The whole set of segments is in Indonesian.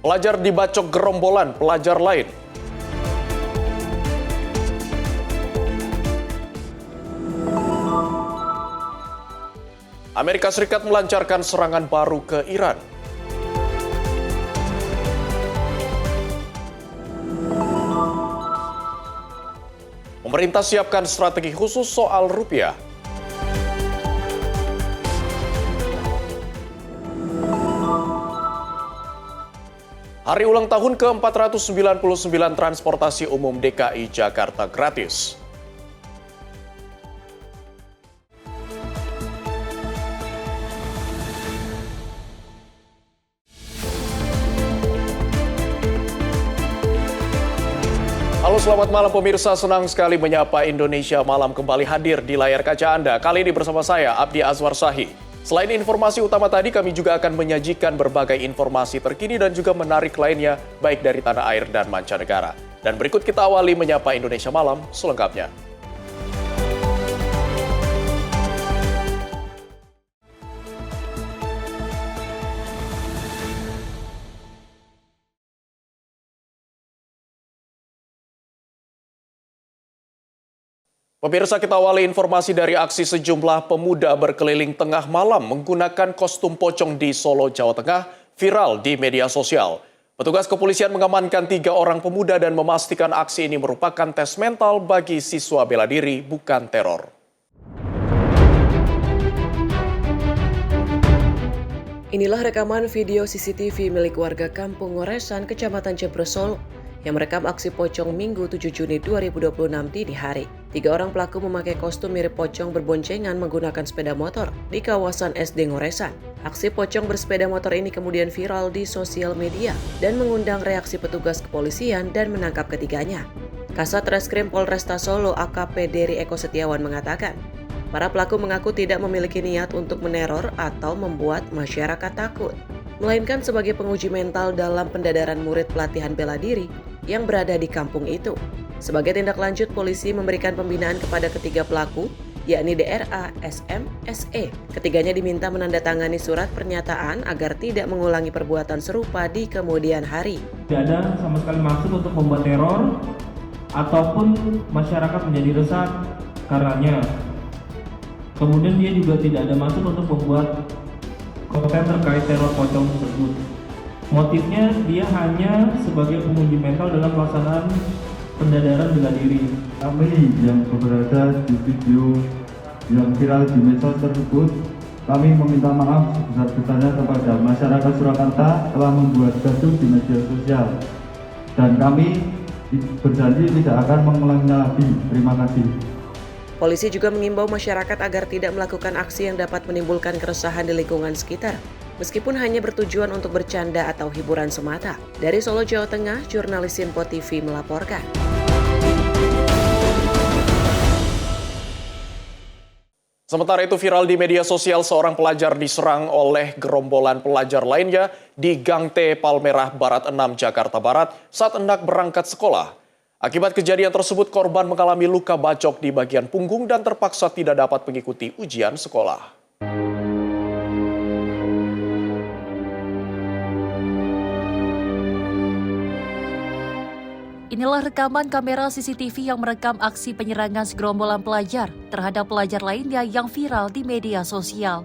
Pelajar dibacok gerombolan pelajar lain. Amerika Serikat melancarkan serangan baru ke Iran. Pemerintah siapkan strategi khusus soal rupiah. Hari ulang tahun ke-499 transportasi umum DKI Jakarta gratis. Halo, selamat malam pemirsa, senang sekali menyapa Indonesia Malam kembali hadir di layar kaca Anda. Kali ini bersama saya, Abdi Azwar Shahi. Selain informasi utama tadi, kami juga akan menyajikan berbagai informasi terkini dan juga menarik lainnya, baik dari tanah air dan mancanegara. Dan berikut kita awali menyapa Indonesia Malam selengkapnya. Pemirsa, kita awali informasi dari aksi sejumlah pemuda berkeliling tengah malam menggunakan kostum pocong di Solo, Jawa Tengah, viral di media sosial. Petugas kepolisian mengamankan 3 orang pemuda dan memastikan aksi ini merupakan tes mental bagi siswa bela diri, bukan teror. Inilah rekaman video CCTV milik warga Kampung Ngoresan, Kecamatan Jebres, Solo, yang merekam aksi pocong Minggu 7 Juni 2026 dini hari. 3 orang pelaku memakai kostum mirip pocong berboncengan menggunakan sepeda motor di kawasan SD Ngoresan. Aksi pocong bersepeda motor ini kemudian viral di sosial media dan mengundang reaksi petugas kepolisian dan menangkap ketiganya. Kasat Reskrim Polresta Solo AKP Dery Eko Setiawan mengatakan, para pelaku mengaku tidak memiliki niat untuk meneror atau membuat masyarakat takut, melainkan sebagai penguji mental dalam pendadaran murid pelatihan bela diri yang berada di kampung itu. Sebagai tindak lanjut, polisi memberikan pembinaan kepada ketiga pelaku, yakni DRA, SM, SE. Ketiganya diminta menandatangani surat pernyataan agar tidak mengulangi perbuatan serupa di kemudian hari. Tidak ada sama sekali maksud untuk membuat teror ataupun masyarakat menjadi resah karenanya. Kemudian dia juga tidak ada maksud untuk membuat konten terkait teror pocong tersebut. Motifnya dia hanya sebagai penguji mental dalam pelaksanaan pendadaran bela diri. Kami yang berada di video yang viral di medsos tersebut, kami meminta maaf sebesar-besarnya kepada masyarakat Surakarta telah membuat gaduh di media sosial. Dan kami berjanji tidak akan mengulanginya lagi. Terima kasih. Polisi juga mengimbau masyarakat agar tidak melakukan aksi yang dapat menimbulkan keresahan di lingkungan sekitar, meskipun hanya bertujuan untuk bercanda atau hiburan semata. Dari Solo, Jawa Tengah, jurnalis Info TV melaporkan. Sementara itu viral di media sosial, seorang pelajar diserang oleh gerombolan pelajar lainnya di Gang T Palmerah Barat 6, Jakarta Barat saat hendak berangkat sekolah. Akibat kejadian tersebut, korban mengalami luka bacok di bagian punggung dan terpaksa tidak dapat mengikuti ujian sekolah. Inilah rekaman kamera CCTV yang merekam aksi penyerangan segerombolan pelajar terhadap pelajar lainnya yang viral di media sosial.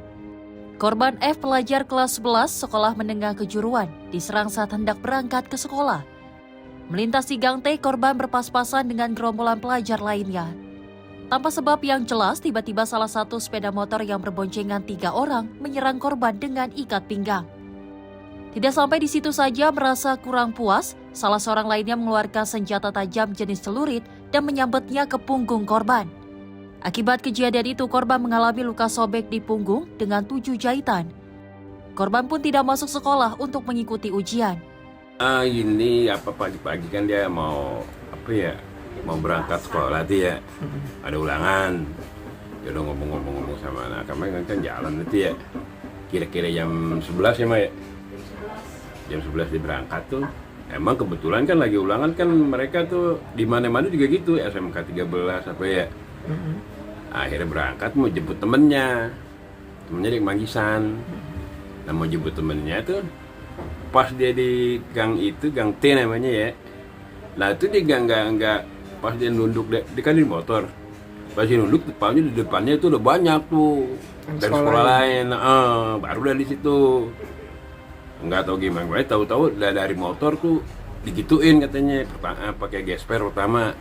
Korban F, pelajar kelas 11 sekolah menengah kejuruan, diserang saat hendak berangkat ke sekolah. Melintasi Gang T, korban berpas-pasan dengan gerombolan pelajar lainnya. Tanpa sebab yang jelas, tiba-tiba salah satu sepeda motor yang berboncengan 3 orang menyerang korban dengan ikat pinggang. Tidak sampai di situ saja, merasa kurang puas, salah seorang lainnya mengeluarkan senjata tajam jenis celurit dan menyambetnya ke punggung korban. Akibat kejadian itu, korban mengalami luka sobek di punggung dengan 7 jahitan. Korban pun tidak masuk sekolah untuk mengikuti ujian. Ini pagi-pagi kan dia mau berangkat sekolah nanti ya, ada ulangan. Dia udah ngomong sama anak kami kan jalan nanti ya, kira-kira jam 11 ya Mak ya. Jam 11 dia berangkat tuh. Emang kebetulan kan lagi ulangan kan, mereka tuh di mana-mana juga gitu, SMK 13 Akhirnya berangkat mau jemput temennya di Manggisan. Nah mau jemput temennya tuh pas dia di gang itu, gang T namanya ya. Nah itu dia nggak pas dia nunduk, dia kan di motor. Pas dia nunduk, di depannya itu udah banyak tuh dari sekolah lain. Baru dari situ. Nggak tahu gimana, gue tahu dari motor tuh digituin katanya, pakai gesper pertama.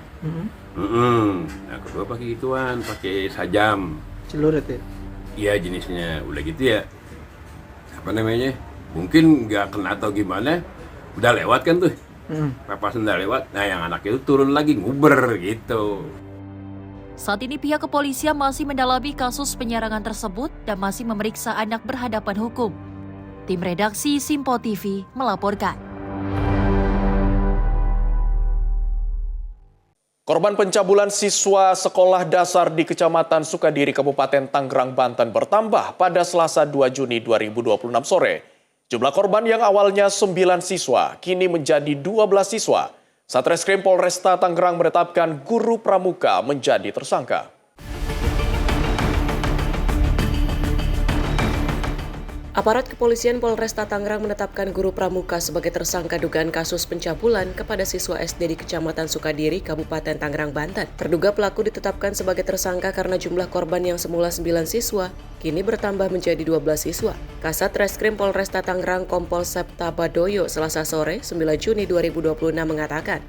Nah kedua pakai gituan, pakai sajam. Celurit ya? Iya jenisnya, udah gitu ya. Apa namanya? Mungkin nggak kena atau gimana, udah lewat kan tuh. Pas udah lewat, nah yang anak itu turun lagi nguber gitu. Saat ini pihak kepolisian masih mendalami kasus penyerangan tersebut dan masih memeriksa anak berhadapan hukum. Tim redaksi Simpo TV melaporkan. Korban pencabulan siswa sekolah dasar di Kecamatan Sukadiri, Kabupaten Tangerang, Banten bertambah pada Selasa 2 Juni 2026 sore. Jumlah korban yang awalnya 9 siswa, kini menjadi 12 siswa. Satreskrim Polresta Tangerang menetapkan guru pramuka menjadi tersangka. Aparat kepolisian Polresta Tangerang menetapkan guru pramuka sebagai tersangka dugaan kasus pencabulan kepada siswa SD di Kecamatan Sukadiri, Kabupaten Tangerang, Banten. Terduga pelaku ditetapkan sebagai tersangka karena jumlah korban yang semula 9 siswa, kini bertambah menjadi 12 siswa. Kasat Reskrim Polresta Tangerang Kompol Septa Badoyo Selasa sore 9 Juni 2026 mengatakan,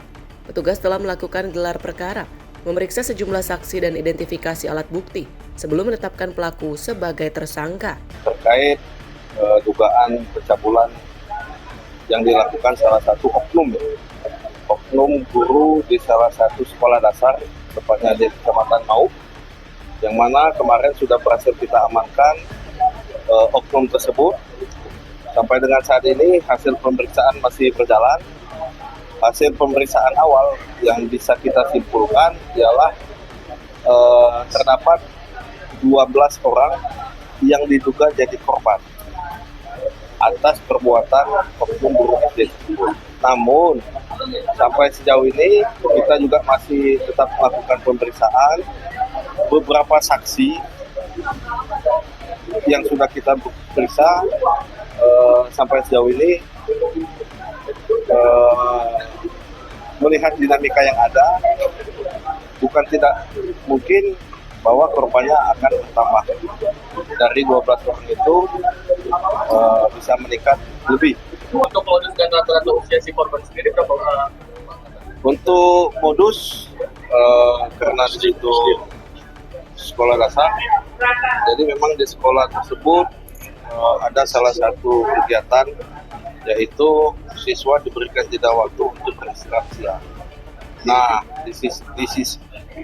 petugas telah melakukan gelar perkara, memeriksa sejumlah saksi dan identifikasi alat bukti sebelum menetapkan pelaku sebagai tersangka. Terkait dugaan pencabulan yang dilakukan salah satu oknum guru di salah satu sekolah dasar, tepatnya di Kecamatan Maup, yang mana kemarin sudah berhasil kita amankan oknum tersebut. Sampai dengan saat ini hasil pemeriksaan masih berjalan. Hasil pemeriksaan awal yang bisa kita simpulkan ialah terdapat 12 orang yang diduga jadi korban atas perbuatan oknum guru SD. Namun sampai sejauh ini kita juga masih tetap melakukan pemeriksaan. Beberapa saksi yang sudah kita periksa sampai sejauh ini melihat dinamika yang ada, bukan tidak mungkin bahwa korbannya akan bertambah. Dari 12 orang itu bisa meningkat lebih. Untuk modus dan rata-rata usia si korban sendiri berapa? Untuk modus, karena di situ sekolah dasar, jadi memang di sekolah tersebut ada salah satu kegiatan, yaitu siswa diberikan jeda waktu untuk beristirahat siang. Nah,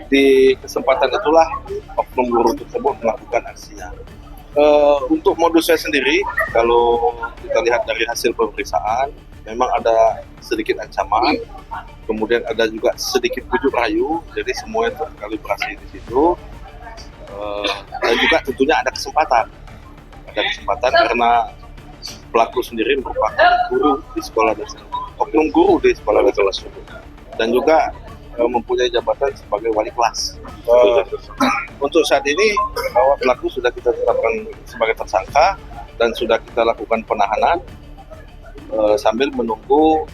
di kesempatan itulah oknum guru tersebut melakukan aksinya. Untuk modusnya sendiri, kalau kita lihat dari hasil pemeriksaan, memang ada sedikit ancaman, kemudian ada juga sedikit bujuk rayu, jadi semuanya terkalibrasi di situ. Dan juga tentunya ada kesempatan karena pelaku sendiri merupakan guru di sekolah dasar, oknum guru di sekolah dasar tersebut, dan juga mempunyai jabatan sebagai wali kelas. Untuk saat ini bahwa pelaku sudah kita tetapkan sebagai tersangka dan sudah kita lakukan penahanan sambil menunggu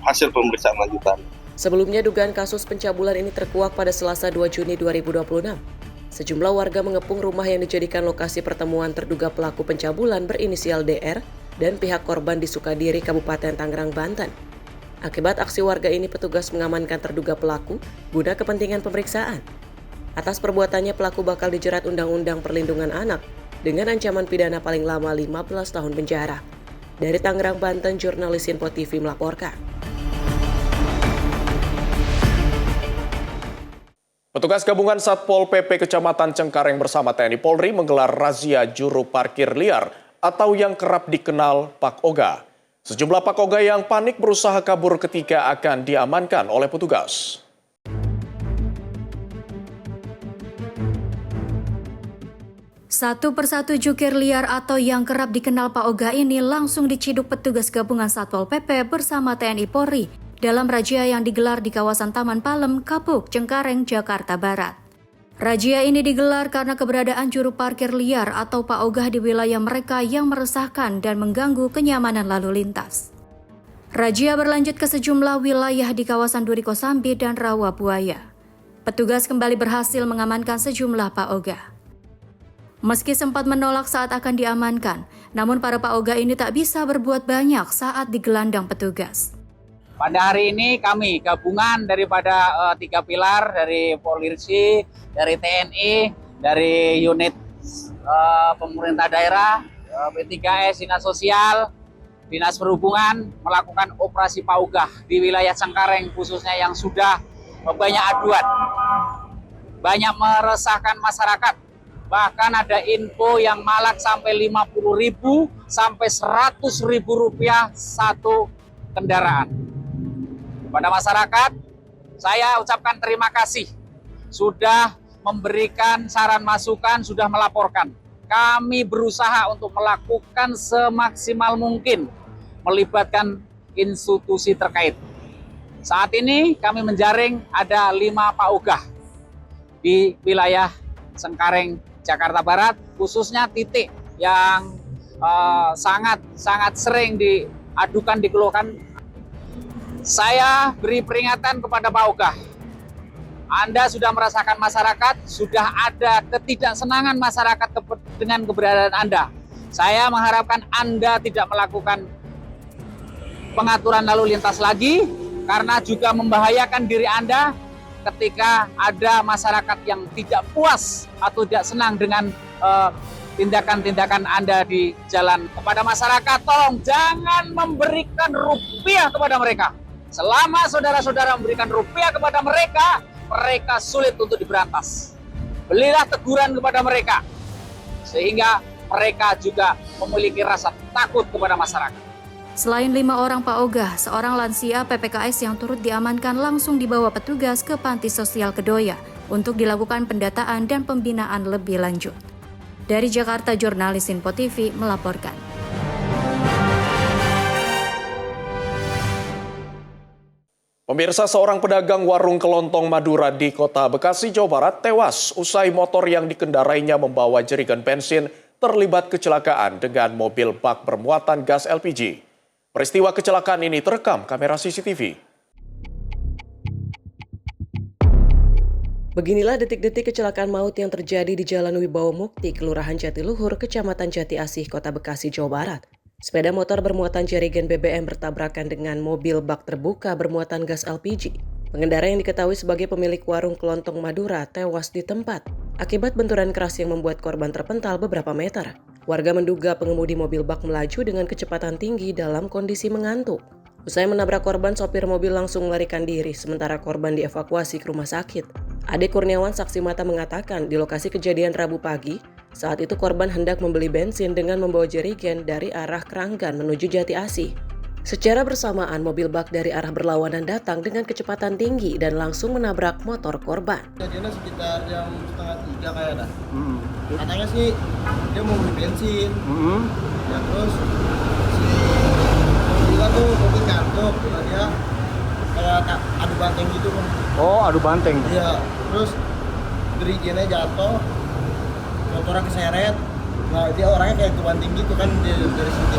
hasil pemeriksaan lanjutan. Sebelumnya dugaan kasus pencabulan ini terkuak pada Selasa 2 Juni 2026. Sejumlah warga mengepung rumah yang dijadikan lokasi pertemuan terduga pelaku pencabulan berinisial DR dan pihak korban di Sukadiri, Kabupaten Tangerang, Banten. Akibat aksi warga ini, petugas mengamankan terduga pelaku guna kepentingan pemeriksaan. Atas perbuatannya, pelaku bakal dijerat Undang-Undang Perlindungan Anak dengan ancaman pidana paling lama 15 tahun penjara. Dari Tangerang, Banten, jurnalis Simpo TV melaporkan. Petugas gabungan Satpol PP Kecamatan Cengkareng bersama TNI Polri menggelar razia juru parkir liar atau yang kerap dikenal Pak Oga. Sejumlah Pak Oga yang panik berusaha kabur ketika akan diamankan oleh petugas. Satu persatu jukir liar atau yang kerap dikenal Pak Oga ini langsung diciduk petugas gabungan Satpol PP bersama TNI Polri dalam razia yang digelar di kawasan Taman Palem, Kapuk, Cengkareng, Jakarta Barat. Razia ini digelar karena keberadaan juru parkir liar atau paogah di wilayah mereka yang meresahkan dan mengganggu kenyamanan lalu lintas. Razia berlanjut ke sejumlah wilayah di kawasan Duri Kosambi dan Rawabuaya. Petugas kembali berhasil mengamankan sejumlah paogah. Meski sempat menolak saat akan diamankan, namun para paogah ini tak bisa berbuat banyak saat digelandang petugas. Pada hari ini kami gabungan daripada 3 pilar dari polisi, dari TNI, dari unit pemerintah daerah, P3S, Dinas Sosial, Dinas Perhubungan melakukan operasi paogah di wilayah Cengkareng khususnya yang sudah banyak aduan, banyak meresahkan masyarakat. Bahkan ada info yang malak sampai 50.000 sampai 100.000 rupiah satu kendaraan. Kepada masyarakat, saya ucapkan terima kasih sudah memberikan saran masukan, sudah melaporkan. Kami berusaha untuk melakukan semaksimal mungkin, melibatkan institusi terkait. Saat ini kami menjaring ada 5 paogah di wilayah Cengkareng, Jakarta Barat, khususnya titik yang sangat sering diadukan, dikeluhkan. Saya beri peringatan kepada paogah. Anda sudah merasakan masyarakat, sudah ada ketidaksenangan masyarakat dengan keberadaan Anda. Saya mengharapkan Anda tidak melakukan pengaturan lalu lintas lagi, karena juga membahayakan diri Anda ketika ada masyarakat yang tidak puas atau tidak senang dengan tindakan-tindakan Anda di jalan. Kepada masyarakat, tolong jangan memberikan rupiah kepada mereka. Selama saudara-saudara memberikan rupiah kepada mereka, mereka sulit untuk diberantas. Berilah teguran kepada mereka, sehingga mereka juga memiliki rasa takut kepada masyarakat. Selain 5 orang paogah, seorang lansia PPKS yang turut diamankan langsung dibawa petugas ke Panti Sosial Kedoya untuk dilakukan pendataan dan pembinaan lebih lanjut. Dari Jakarta, jurnalis Info TV melaporkan. Pemirsa, seorang pedagang warung kelontong Madura di Kota Bekasi, Jawa Barat tewas usai motor yang dikendarainya membawa jerigen bensin terlibat kecelakaan dengan mobil bak bermuatan gas LPG. Peristiwa kecelakaan ini terekam kamera CCTV. Beginilah detik-detik kecelakaan maut yang terjadi di Jalan Wibawa Mukti, Kelurahan Jatiluhur, Kecamatan Jati Asih, Kota Bekasi, Jawa Barat. Sepeda motor bermuatan jerigen BBM bertabrakan dengan mobil bak terbuka bermuatan gas LPG. Pengendara yang diketahui sebagai pemilik warung kelontong Madura tewas di tempat akibat benturan keras yang membuat korban terpental beberapa meter. Warga menduga pengemudi mobil bak melaju dengan kecepatan tinggi dalam kondisi mengantuk. Usai menabrak korban, sopir mobil langsung melarikan diri, sementara korban dievakuasi ke rumah sakit. Ade Kurniawan, saksi mata, mengatakan di lokasi kejadian Rabu pagi, saat itu korban hendak membeli bensin dengan membawa jerigen dari arah Kranggan menuju Jati Asih. Secara bersamaan, mobil bak dari arah berlawanan datang dengan kecepatan tinggi dan langsung menabrak motor korban. Kejadiannya sekitar jam 2:30 kayak dah. Katanya sih dia mau beli bensin. Ya terus si mobilnya tuh mobil kantor, dia kayak adu banteng gitu kan. Oh, adu banteng. Iya, terus jerigennya jatuh, motornya keseret. Nah, dia orangnya kayak kebanting gitu kan dari situ.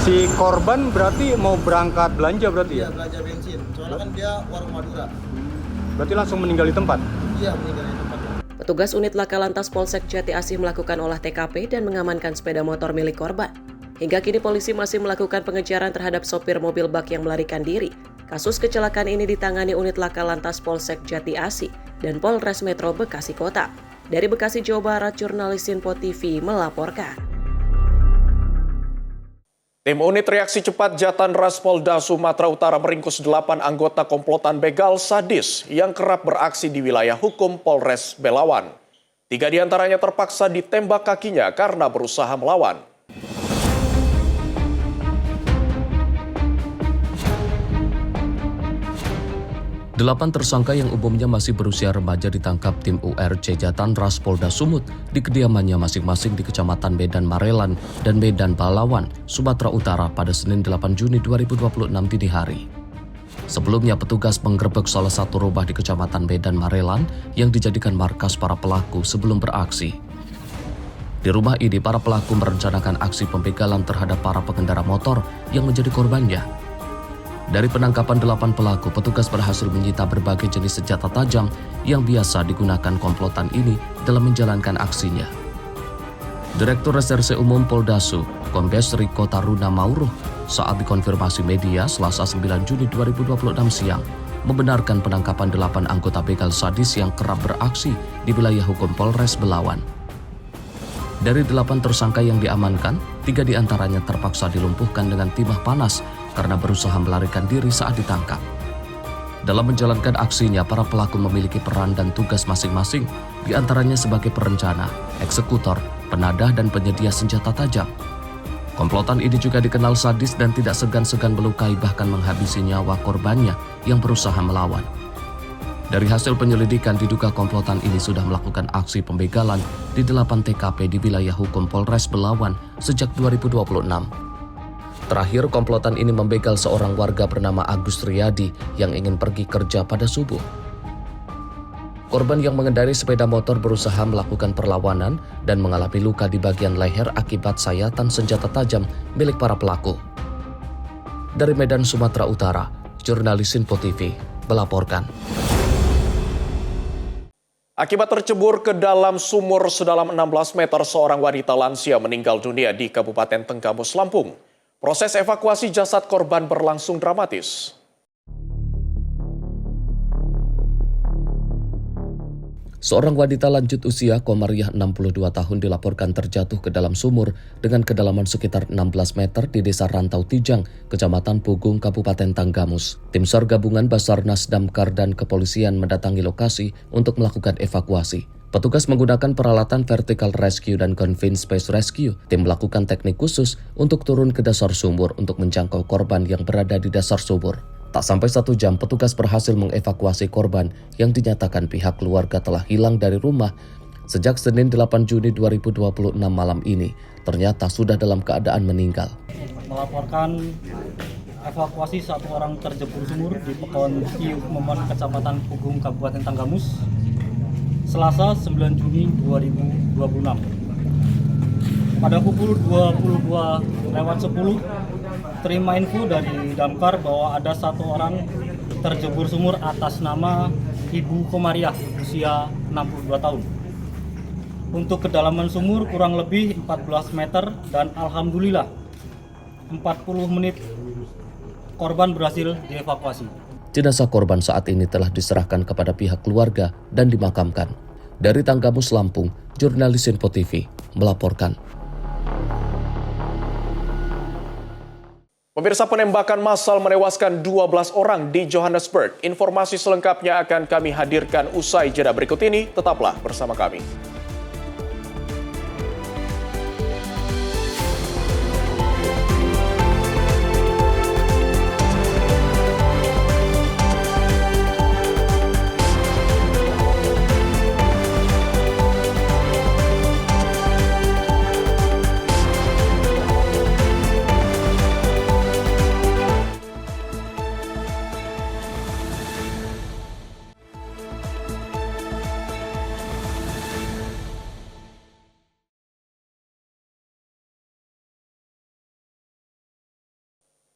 Si korban berarti mau berangkat belanja berarti ya? Iya, belanja bensin. Soalnya kan dia warung Madura. Berarti langsung meninggal di tempat? Iya, meninggal di tempat. Petugas unit Laka Lantas Polsek Jati Asih melakukan olah TKP dan mengamankan sepeda motor milik korban. Hingga kini polisi masih melakukan pengejaran terhadap sopir mobil bak yang melarikan diri. Kasus kecelakaan ini ditangani unit Laka Lantas Polsek Jati Asih dan Polres Metro Bekasi Kota. Dari Bekasi, Jawa Barat, jurnalis Info TV melaporkan. Tim Unit Reaksi Cepat Jatanras Polda Sumatera Utara meringkus 8 anggota komplotan begal sadis yang kerap beraksi di wilayah hukum Polres Belawan. 3 diantaranya terpaksa ditembak kakinya karena berusaha melawan. Delapan tersangka yang umumnya masih berusia remaja ditangkap tim URC Jatanras Polda Sumut di kediamannya masing-masing di Kecamatan Medan Marelan dan Medan Palawan, Sumatera Utara pada Senin 8 Juni 2026 dini hari. Sebelumnya petugas menggerebek salah satu rumah di Kecamatan Medan Marelan yang dijadikan markas para pelaku sebelum beraksi. Di rumah ini para pelaku merencanakan aksi pembegalan terhadap para pengendara motor yang menjadi korbannya. Dari penangkapan 8 pelaku, petugas berhasil menyita berbagai jenis senjata tajam yang biasa digunakan komplotan ini dalam menjalankan aksinya. Direktur Reserse Umum Poldasu, Kombes Riko Taruna Mauruh, saat dikonfirmasi media Selasa 9 Juni 2026 siang, membenarkan penangkapan 8 anggota begal sadis yang kerap beraksi di wilayah hukum Polres Belawan. Dari 8 tersangka yang diamankan, 3 diantaranya terpaksa dilumpuhkan dengan timah panas karena berusaha melarikan diri saat ditangkap. Dalam menjalankan aksinya, para pelaku memiliki peran dan tugas masing-masing, diantaranya sebagai perencana, eksekutor, penadah, dan penyedia senjata tajam. Komplotan ini juga dikenal sadis dan tidak segan-segan melukai bahkan menghabisi nyawa korbannya yang berusaha melawan. Dari hasil penyelidikan, diduga komplotan ini sudah melakukan aksi pembegalan di 8 TKP di wilayah hukum Polres Belawan sejak 2026. Terakhir, komplotan ini membegal seorang warga bernama Agus Riyadi yang ingin pergi kerja pada subuh. Korban yang mengendarai sepeda motor berusaha melakukan perlawanan dan mengalami luka di bagian leher akibat sayatan senjata tajam milik para pelaku. Dari Medan, Sumatera Utara, jurnalis Info TV melaporkan. Akibat tercebur ke dalam sumur sedalam 16 meter, seorang wanita lansia meninggal dunia di Kabupaten Tenggamus, Lampung. Proses evakuasi jasad korban berlangsung dramatis. Seorang wanita lanjut usia Komariah 62 tahun dilaporkan terjatuh ke dalam sumur dengan kedalaman sekitar 16 meter di Desa Rantau Tijang, Kecamatan Pugung, Kabupaten Tanggamus. Tim SAR gabungan Basarnas, Damkar, dan kepolisian mendatangi lokasi untuk melakukan evakuasi. Petugas menggunakan peralatan vertical rescue dan confined space rescue. Tim melakukan teknik khusus untuk turun ke dasar sumur untuk menjangkau korban yang berada di dasar sumur. Tak sampai 1 jam, petugas berhasil mengevakuasi korban yang dinyatakan pihak keluarga telah hilang dari rumah sejak Senin 8 Juni 2026 malam ini. Ternyata sudah dalam keadaan meninggal. Melaporkan evakuasi 1 orang terjebur sumur di Pekon Kiuk Memon, Kecamatan Pugung, Kabupaten Tanggamus, Selasa 9 Juni 2026. Pada pukul 22:10, terima info dari Damkar bahwa ada 1 orang terjebur sumur atas nama Ibu Komariah, usia 62 tahun. Untuk kedalaman sumur kurang lebih 14 meter dan alhamdulillah 40 menit korban berhasil dievakuasi. Jenazah korban saat ini telah diserahkan kepada pihak keluarga dan dimakamkan. Dari Tanggamus, Lampung, jurnalis Info TV melaporkan. Pemirsa, penembakan massal menewaskan 12 orang di Johannesburg. Informasi selengkapnya akan kami hadirkan usai jeda berikut ini. Tetaplah bersama kami.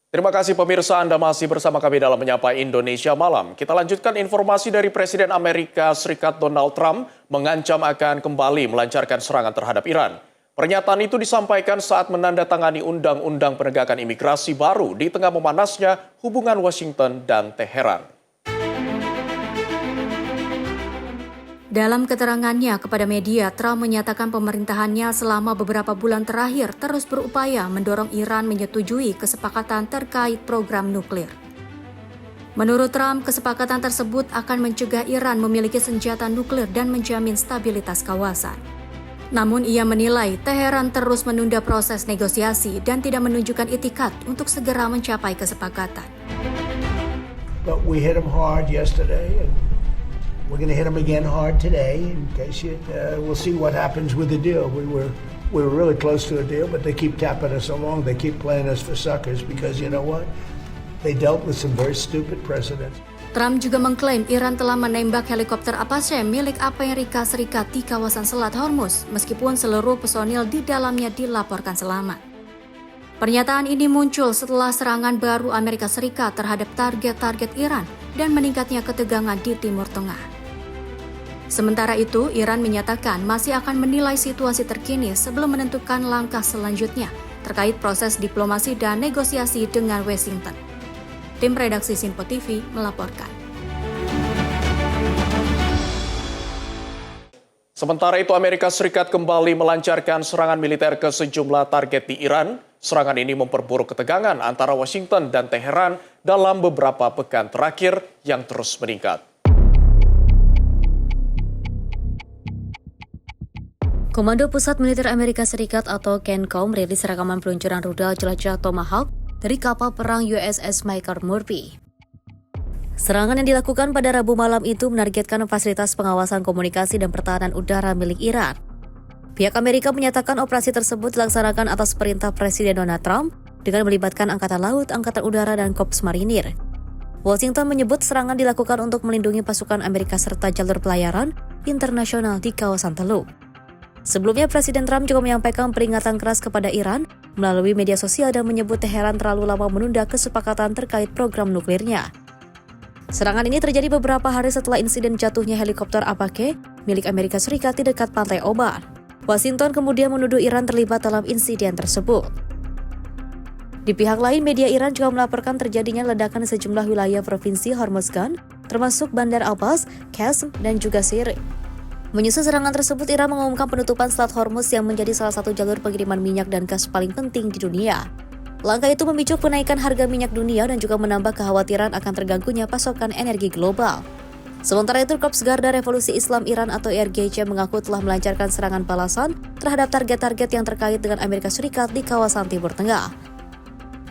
Terima kasih pemirsa, Anda masih bersama kami dalam Menyapa Indonesia Malam. Kita lanjutkan informasi dari Presiden Amerika Serikat Donald Trump mengancam akan kembali melancarkan serangan terhadap Iran. Pernyataan itu disampaikan saat menandatangani Undang-Undang Penegakan Imigrasi baru di tengah memanasnya hubungan Washington dan Teheran. Dalam keterangannya kepada media, Trump menyatakan pemerintahannya selama beberapa bulan terakhir terus berupaya mendorong Iran menyetujui kesepakatan terkait program nuklir. Menurut Trump, kesepakatan tersebut akan mencegah Iran memiliki senjata nuklir dan menjamin stabilitas kawasan. Namun ia menilai Teheran terus menunda proses negosiasi dan tidak menunjukkan itikat untuk segera mencapai kesepakatan. But we hit them hard yesterday and we're going to hit them again hard today. In case we'll see what happens with the deal. We were really close to a deal, but they keep tapping us along. They keep playing us for suckers because you know what? They dealt with some very stupid presidents. Trump juga mengklaim Iran telah menembak helikopter Apache milik Amerika Serikat di kawasan Selat Hormuz, meskipun seluruh personil di dalamnya dilaporkan selamat. Pernyataan ini muncul setelah serangan baru Amerika Serikat terhadap target-target Iran dan meningkatnya ketegangan di Timur Tengah. Sementara itu, Iran menyatakan masih akan menilai situasi terkini sebelum menentukan langkah selanjutnya terkait proses diplomasi dan negosiasi dengan Washington. Tim redaksi Simpo TV melaporkan. Sementara itu, Amerika Serikat kembali melancarkan serangan militer ke sejumlah target di Iran. Serangan ini memperburuk ketegangan antara Washington dan Teheran dalam beberapa pekan terakhir yang terus meningkat. Komando Pusat Militer Amerika Serikat atau CENTCOM merilis rekaman peluncuran rudal jelajah Tomahawk dari kapal perang USS Michael Murphy. Serangan yang dilakukan pada Rabu malam itu menargetkan fasilitas pengawasan komunikasi dan pertahanan udara milik Iran. Pihak Amerika menyatakan operasi tersebut dilaksanakan atas perintah Presiden Donald Trump dengan melibatkan Angkatan Laut, Angkatan Udara, dan Korps Marinir. Washington menyebut serangan dilakukan untuk melindungi pasukan Amerika serta jalur pelayaran internasional di kawasan Teluk. Sebelumnya, Presiden Trump juga menyampaikan peringatan keras kepada Iran melalui media sosial dan menyebut Teheran terlalu lama menunda kesepakatan terkait program nuklirnya. Serangan ini terjadi beberapa hari setelah insiden jatuhnya helikopter Apache milik Amerika Serikat di dekat Pantai Oman. Washington kemudian menuduh Iran terlibat dalam insiden tersebut. Di pihak lain, media Iran juga melaporkan terjadinya ledakan di sejumlah wilayah provinsi Hormuzgan, termasuk Bandar Abbas, Qasm, dan juga Sirte. Menyusul serangan tersebut, Iran mengumumkan penutupan Selat Hormuz yang menjadi salah satu jalur pengiriman minyak dan gas paling penting di dunia. Langkah itu memicu kenaikan harga minyak dunia dan juga menambah kekhawatiran akan terganggunya pasokan energi global. Sementara itu, Korps Garda Revolusi Islam Iran atau IRGC mengaku telah melancarkan serangan balasan terhadap target-target yang terkait dengan Amerika Serikat di kawasan Timur Tengah.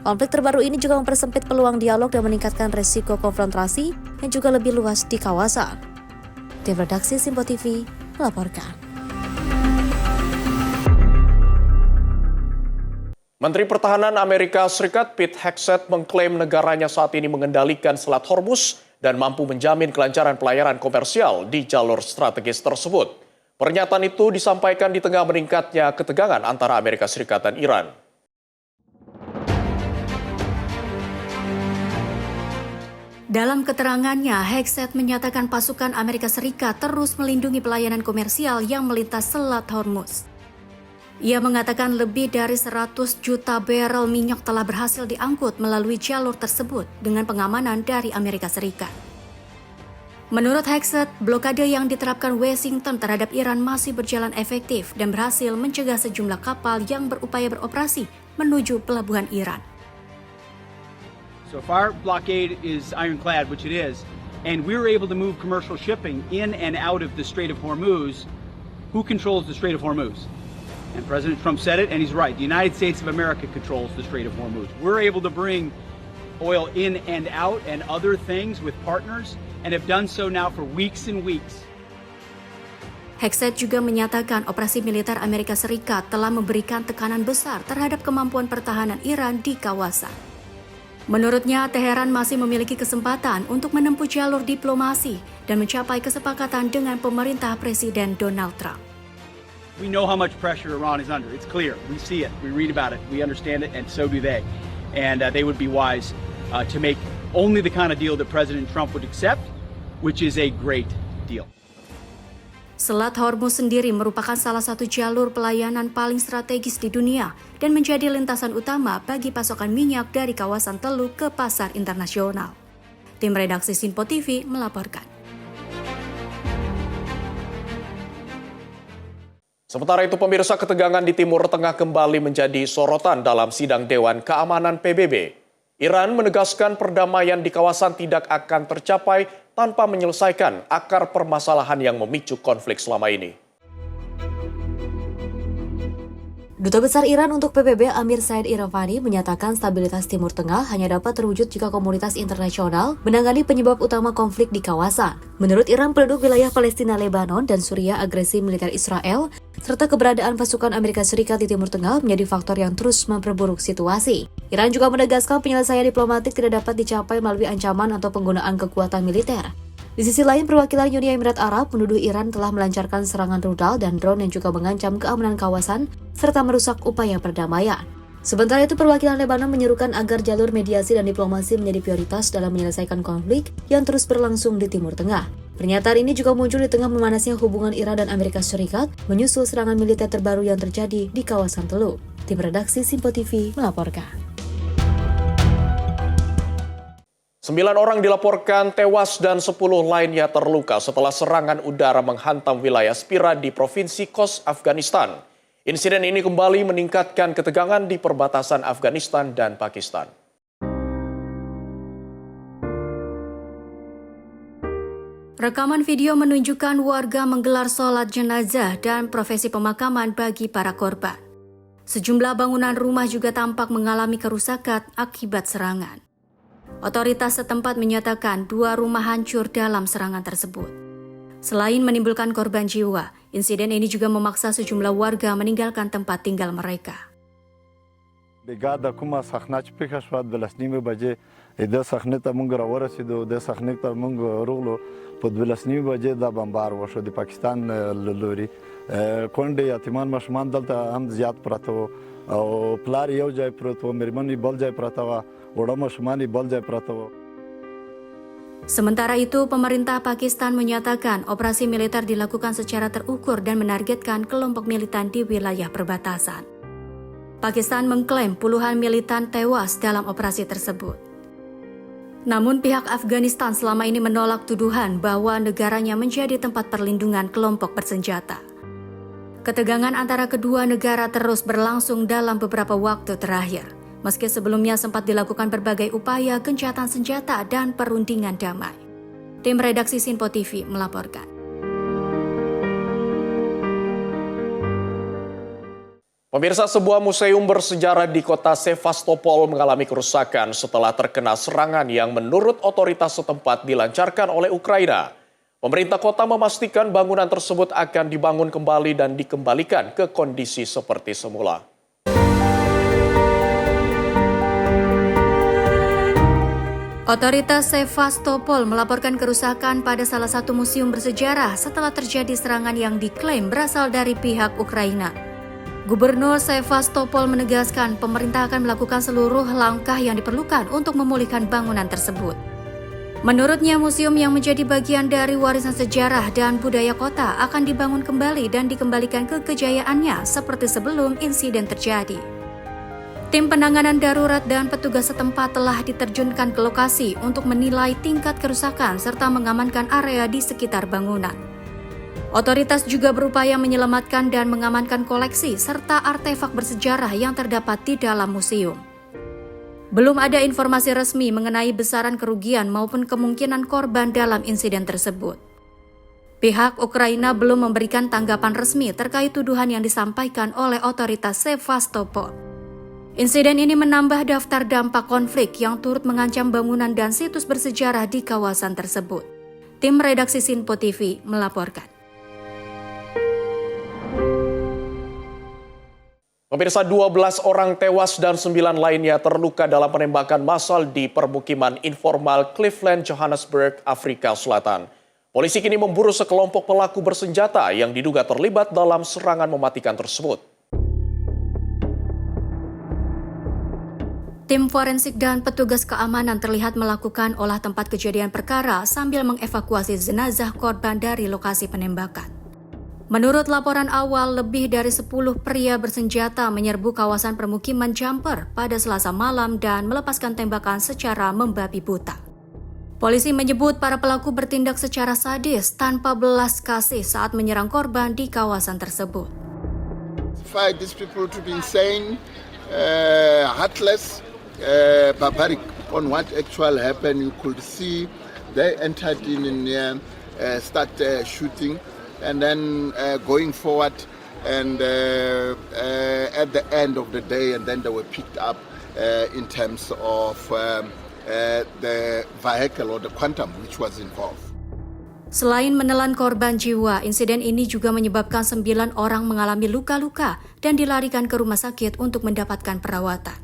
Konflik terbaru ini juga mempersempit peluang dialog dan meningkatkan resiko konfrontasi yang juga lebih luas di kawasan. Tim redaksi Simpo TV melaporkan. Menteri Pertahanan Amerika Serikat Pete Hegseth mengklaim negaranya saat ini mengendalikan Selat Hormuz dan mampu menjamin kelancaran pelayaran komersial di jalur strategis tersebut. Pernyataan itu disampaikan di tengah meningkatnya ketegangan antara Amerika Serikat dan Iran. Dalam keterangannya, Hegseth menyatakan pasukan Amerika Serikat terus melindungi pelayanan komersial yang melintas Selat Hormuz. Ia mengatakan lebih dari 100 juta barel minyak telah berhasil diangkut melalui jalur tersebut dengan pengamanan dari Amerika Serikat. Menurut Hegseth, blokade yang diterapkan Washington terhadap Iran masih berjalan efektif dan berhasil mencegah sejumlah kapal yang berupaya beroperasi menuju pelabuhan Iran. So if our blockade is ironclad, which it is, and we're able to move commercial shipping in and out of the Strait of Hormuz, who controls the Strait of Hormuz? And President Trump said it, and he's right. The United States of America controls the Strait of Hormuz. We're able to bring oil in and out and other things with partners, and have done so now for weeks and weeks. Hegseth juga menyatakan operasi militer Amerika Serikat telah memberikan tekanan besar terhadap kemampuan pertahanan Iran di kawasan. Menurutnya, Teheran masih memiliki kesempatan untuk menempuh jalur diplomasi dan mencapai kesepakatan dengan pemerintah Presiden Donald Trump. We know how much pressure Iran is under. It's clear. We see it. We read about it. We understand it, and so do they. And they would be wise to make only the kind of deal that President Trump would accept, which is a great deal. Selat Hormuz sendiri merupakan salah satu jalur pelayanan paling strategis di dunia dan menjadi lintasan utama bagi pasokan minyak dari kawasan Teluk ke pasar internasional. Tim redaksi Simpo TV melaporkan. Sementara itu, pemirsa, ketegangan di Timur Tengah kembali menjadi sorotan dalam sidang Dewan Keamanan PBB. Iran menegaskan perdamaian di kawasan tidak akan tercapai tanpa menyelesaikan akar permasalahan yang memicu konflik selama ini. Duta Besar Iran untuk PBB Amir Said Iravani menyatakan stabilitas Timur Tengah hanya dapat terwujud jika komunitas internasional menangani penyebab utama konflik di kawasan. Menurut Iran, penduduk wilayah Palestina, Lebanon, dan Suriah agresi militer Israel serta keberadaan pasukan Amerika Serikat di Timur Tengah menjadi faktor yang terus memperburuk situasi. Iran juga menegaskan penyelesaian diplomatik tidak dapat dicapai melalui ancaman atau penggunaan kekuatan militer. Di sisi lain, perwakilan Uni Emirat Arab menuduh Iran telah melancarkan serangan rudal dan drone yang juga mengancam keamanan kawasan serta merusak upaya perdamaian. Sementara itu, perwakilan Lebanon menyerukan agar jalur mediasi dan diplomasi menjadi prioritas dalam menyelesaikan konflik yang terus berlangsung di Timur Tengah. Pernyataan ini juga muncul di tengah memanasnya hubungan Iran dan Amerika Serikat menyusul serangan militer terbaru yang terjadi di kawasan Teluk. Tim redaksi Simpo TV melaporkan. 9 orang dilaporkan tewas dan 10 lainnya terluka setelah serangan udara menghantam wilayah Spira di Provinsi Kos, Afghanistan. Insiden ini kembali meningkatkan ketegangan di perbatasan Afghanistan dan Pakistan. Rekaman video menunjukkan warga menggelar sholat jenazah dan prosesi pemakaman bagi para korban. Sejumlah bangunan rumah juga tampak mengalami kerusakan akibat serangan. Otoritas setempat menyatakan 2 rumah hancur dalam serangan tersebut. Selain menimbulkan korban jiwa, insiden ini juga memaksa sejumlah warga meninggalkan tempat tinggal mereka. Brigada kuma sakhna چې پیښه شوه 12:30 بجې د صحنې ته موږ راورسېدو د صحنې ته موږ ورغلو په 12:30 بجې دا بمبار وشو د پاکستان له لوري کونډې یتیمان ماشومان دلته هم زیات پراته وو او پلار یو ځای پروت و مېرمن یې بل ځای پراته وه وړه ماشومان یې بل ځای پراته وو. Sementara itu, pemerintah Pakistan menyatakan operasi militer dilakukan secara terukur dan menargetkan kelompok militan di wilayah perbatasan. Pakistan mengklaim puluhan militan tewas dalam operasi tersebut. Namun pihak Afghanistan selama ini menolak tuduhan bahwa negaranya menjadi tempat perlindungan kelompok bersenjata. Ketegangan antara kedua negara terus berlangsung dalam beberapa waktu terakhir, meski sebelumnya sempat dilakukan berbagai upaya gencatan senjata dan perundingan damai. Tim redaksi Simpo TV melaporkan. Pemirsa, sebuah museum bersejarah di kota Sevastopol mengalami kerusakan setelah terkena serangan yang menurut otoritas setempat dilancarkan oleh Ukraina. Pemerintah kota memastikan bangunan tersebut akan dibangun kembali dan dikembalikan ke kondisi seperti semula. Otoritas Sevastopol melaporkan kerusakan pada salah satu museum bersejarah setelah terjadi serangan yang diklaim berasal dari pihak Ukraina. Gubernur Sevastopol menegaskan pemerintah akan melakukan seluruh langkah yang diperlukan untuk memulihkan bangunan tersebut. Menurutnya, museum yang menjadi bagian dari warisan sejarah dan budaya kota akan dibangun kembali dan dikembalikan ke kejayaannya seperti sebelum insiden terjadi. Tim penanganan darurat dan petugas setempat telah diterjunkan ke lokasi untuk menilai tingkat kerusakan serta mengamankan area di sekitar bangunan. Otoritas juga berupaya menyelamatkan dan mengamankan koleksi serta artefak bersejarah yang terdapat di dalam museum. Belum ada informasi resmi mengenai besaran kerugian maupun kemungkinan korban dalam insiden tersebut. Pihak Ukraina belum memberikan tanggapan resmi terkait tuduhan yang disampaikan oleh otoritas Sevastopol. Insiden ini menambah daftar dampak konflik yang turut mengancam bangunan dan situs bersejarah di kawasan tersebut. Tim redaksi Simpo TV melaporkan. Pemirsa, 12 orang tewas dan 9 lainnya terluka dalam penembakan massal di permukiman informal Cleveland, Johannesburg, Afrika Selatan. Polisi kini memburu sekelompok pelaku bersenjata yang diduga terlibat dalam serangan mematikan tersebut. Tim forensik dan petugas keamanan terlihat melakukan olah tempat kejadian perkara sambil mengevakuasi jenazah korban dari lokasi penembakan. Menurut laporan awal, lebih dari 10 pria bersenjata menyerbu kawasan permukiman Jumper pada Selasa malam dan melepaskan tembakan secara membabi buta. Polisi menyebut para pelaku bertindak secara sadis tanpa belas kasih saat menyerang korban di kawasan tersebut. Find these people to be insane, heartless, barbaric. On what actually happened, you could see they entered in and start shooting. And then going forward, and at the end of the day, and then they were picked up in terms of the vehicle or the quantum which was involved. Selain menelan korban jiwa, insiden ini juga menyebabkan 9 orang mengalami luka-luka dan dilarikan ke rumah sakit untuk mendapatkan perawatan.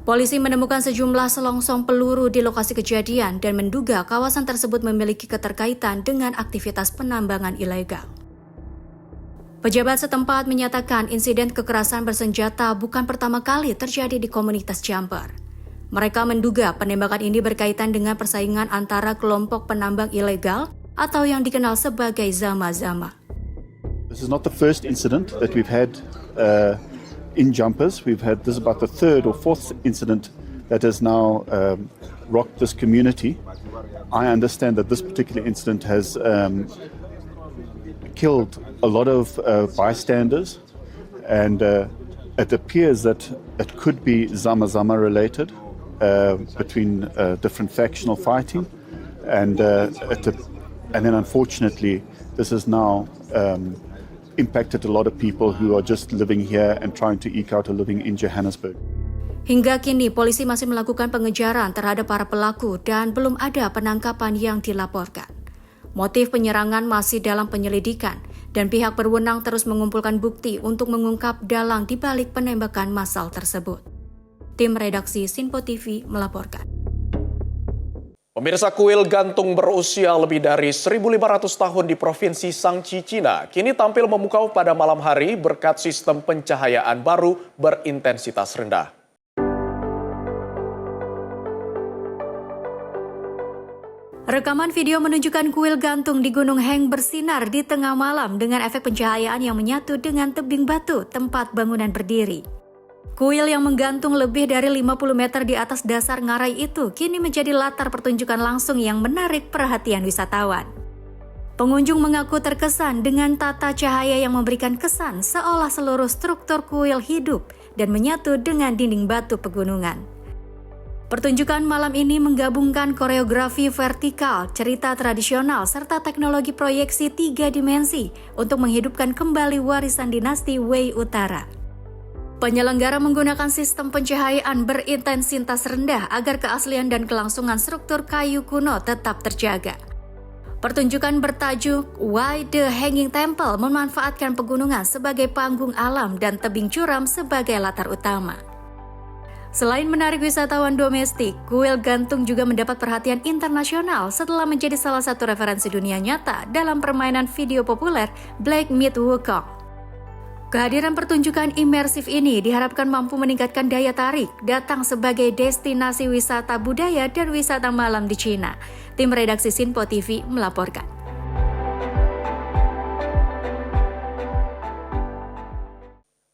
Polisi menemukan sejumlah selongsong peluru di lokasi kejadian dan menduga kawasan tersebut memiliki keterkaitan dengan aktivitas penambangan ilegal. Pejabat setempat menyatakan insiden kekerasan bersenjata bukan pertama kali terjadi di komunitas Jumper. Mereka menduga penembakan ini berkaitan dengan persaingan antara kelompok penambang ilegal atau yang dikenal sebagai zama-zama. This is not the first incident that we've had in Jumpers. We've had this about the third or fourth incident that has now rocked this community. I understand that this particular incident has killed a lot of bystanders, and it appears that it could be Zama-Zama related between different factional fighting, and then unfortunately this has now impacted a lot of people who are just living here and trying to eke out a living in Johannesburg. Hingga kini polisi masih melakukan pengejaran terhadap para pelaku dan belum ada penangkapan yang dilaporkan. Motif penyerangan masih dalam penyelidikan dan pihak berwenang terus mengumpulkan bukti untuk mengungkap dalang di balik penembakan massal tersebut. Tim redaksi Sinpo TV melaporkan. Pemirsa, kuil gantung berusia lebih dari 1.500 tahun di Provinsi Sangchi, Cina, kini tampil memukau pada malam hari berkat sistem pencahayaan baru berintensitas rendah. Rekaman video menunjukkan kuil gantung di Gunung Heng bersinar di tengah malam dengan efek pencahayaan yang menyatu dengan tebing batu tempat bangunan berdiri. Kuil yang menggantung lebih dari 50 meter di atas dasar ngarai itu kini menjadi latar pertunjukan langsung yang menarik perhatian wisatawan. Pengunjung mengaku terkesan dengan tata cahaya yang memberikan kesan seolah seluruh struktur kuil hidup dan menyatu dengan dinding batu pegunungan. Pertunjukan malam ini menggabungkan koreografi vertikal, cerita tradisional, serta teknologi proyeksi 3 dimensi untuk menghidupkan kembali warisan dinasti Wei Utara. Penyelenggara menggunakan sistem pencahayaan berintensitas rendah agar keaslian dan kelangsungan struktur kayu kuno tetap terjaga. Pertunjukan bertajuk Why the Hanging Temple memanfaatkan pegunungan sebagai panggung alam dan tebing curam sebagai latar utama. Selain menarik wisatawan domestik, kuil gantung juga mendapat perhatian internasional setelah menjadi salah satu referensi dunia nyata dalam permainan video populer Black Myth Wukong. Kehadiran pertunjukan imersif ini diharapkan mampu meningkatkan daya tarik datang sebagai destinasi wisata budaya dan wisata malam di Cina. Tim redaksi Sinpo TV melaporkan.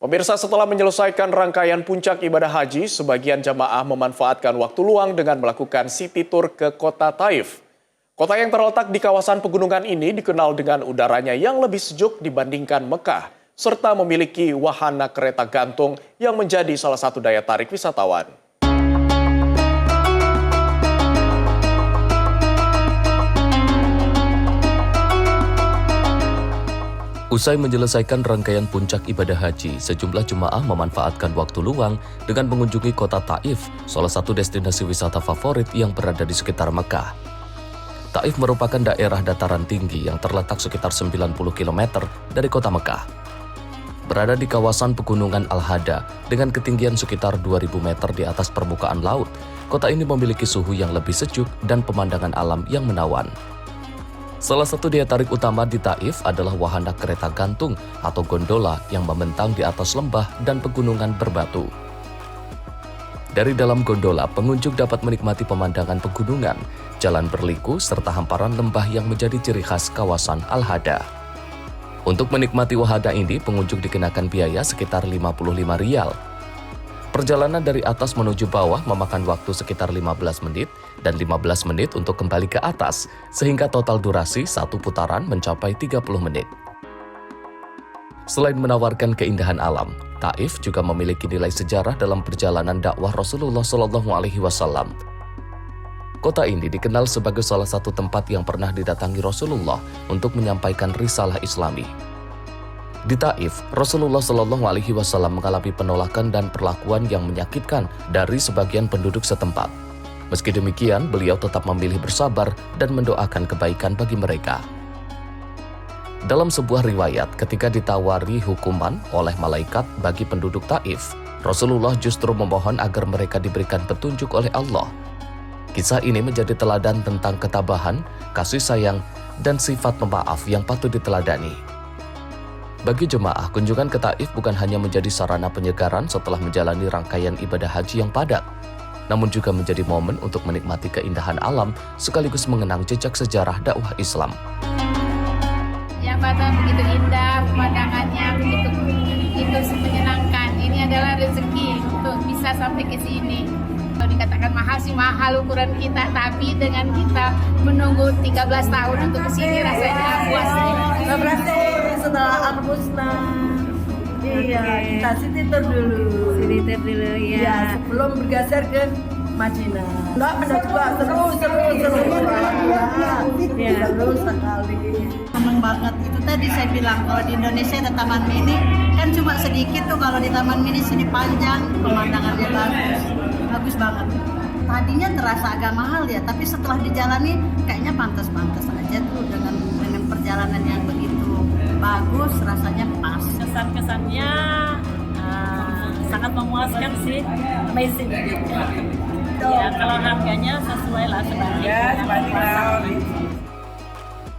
Pemirsa, setelah menyelesaikan rangkaian puncak ibadah haji, sebagian jamaah memanfaatkan waktu luang dengan melakukan city tour ke kota Taif. Kota yang terletak di kawasan pegunungan ini dikenal dengan udaranya yang lebih sejuk dibandingkan Mekah, serta memiliki wahana kereta gantung yang menjadi salah satu daya tarik wisatawan. Usai menyelesaikan rangkaian puncak ibadah haji, sejumlah jemaah memanfaatkan waktu luang dengan mengunjungi kota Taif, salah satu destinasi wisata favorit yang berada di sekitar Mekah. Taif merupakan daerah dataran tinggi yang terletak sekitar 90 km dari kota Mekah. Berada di kawasan pegunungan Al-Hada dengan ketinggian sekitar 2.000 meter di atas permukaan laut, kota ini memiliki suhu yang lebih sejuk dan pemandangan alam yang menawan. Salah satu daya tarik utama di Taif adalah wahana kereta gantung atau gondola yang membentang di atas lembah dan pegunungan berbatu. Dari dalam gondola, pengunjung dapat menikmati pemandangan pegunungan, jalan berliku, serta hamparan lembah yang menjadi ciri khas kawasan Al-Hada. Untuk menikmati wahana ini, pengunjung dikenakan biaya sekitar 55 rial. Perjalanan dari atas menuju bawah memakan waktu sekitar 15 menit dan 15 menit untuk kembali ke atas, sehingga total durasi satu putaran mencapai 30 menit. Selain menawarkan keindahan alam, Taif juga memiliki nilai sejarah dalam perjalanan dakwah Rasulullah SAW. Kota ini dikenal sebagai salah satu tempat yang pernah didatangi Rasulullah untuk menyampaikan risalah Islami. Di Taif, Rasulullah SAW mengalami penolakan dan perlakuan yang menyakitkan dari sebagian penduduk setempat. Meski demikian, beliau tetap memilih bersabar dan mendoakan kebaikan bagi mereka. Dalam sebuah riwayat, ketika ditawari hukuman oleh malaikat bagi penduduk Taif, Rasulullah justru memohon agar mereka diberikan petunjuk oleh Allah. Kisah ini menjadi teladan tentang ketabahan, kasih sayang, dan sifat pemaaf yang patut diteladani. Bagi jemaah, kunjungan ke Taif bukan hanya menjadi sarana penyegaran setelah menjalani rangkaian ibadah haji yang padat, namun juga menjadi momen untuk menikmati keindahan alam sekaligus mengenang jejak sejarah dakwah Islam. Yang pada begitu indah, pemandangannya begitu menyenangkan. Ini adalah rezeki untuk bisa sampai ke sini. Kalau dikatakan mahal sih mahal ukuran kita, tapi dengan kita menunggu 13 tahun untuk ke sini rasanya puas. Berarti setelah Al-Husna. Iya, kita Sinitir dulu. Ya, sebelum bergeser ke Madinah. Enggak, ada juga seru. Ya, seru sekali. Senang banget. Itu tadi saya bilang kalau di Indonesia ada Taman Mini kan cuma sedikit tuh, kalau di Taman Mini sini panjang, pemandangannya bagus banget. Tadinya terasa agak mahal ya, tapi setelah dijalani kayaknya pantas-pantas aja tuh dengan perjalanan yang begitu bagus, rasanya pas. Kesan-kesannya sangat memuaskan sih, amazing gitu. Ya, kalau harganya sesuai lah sebagai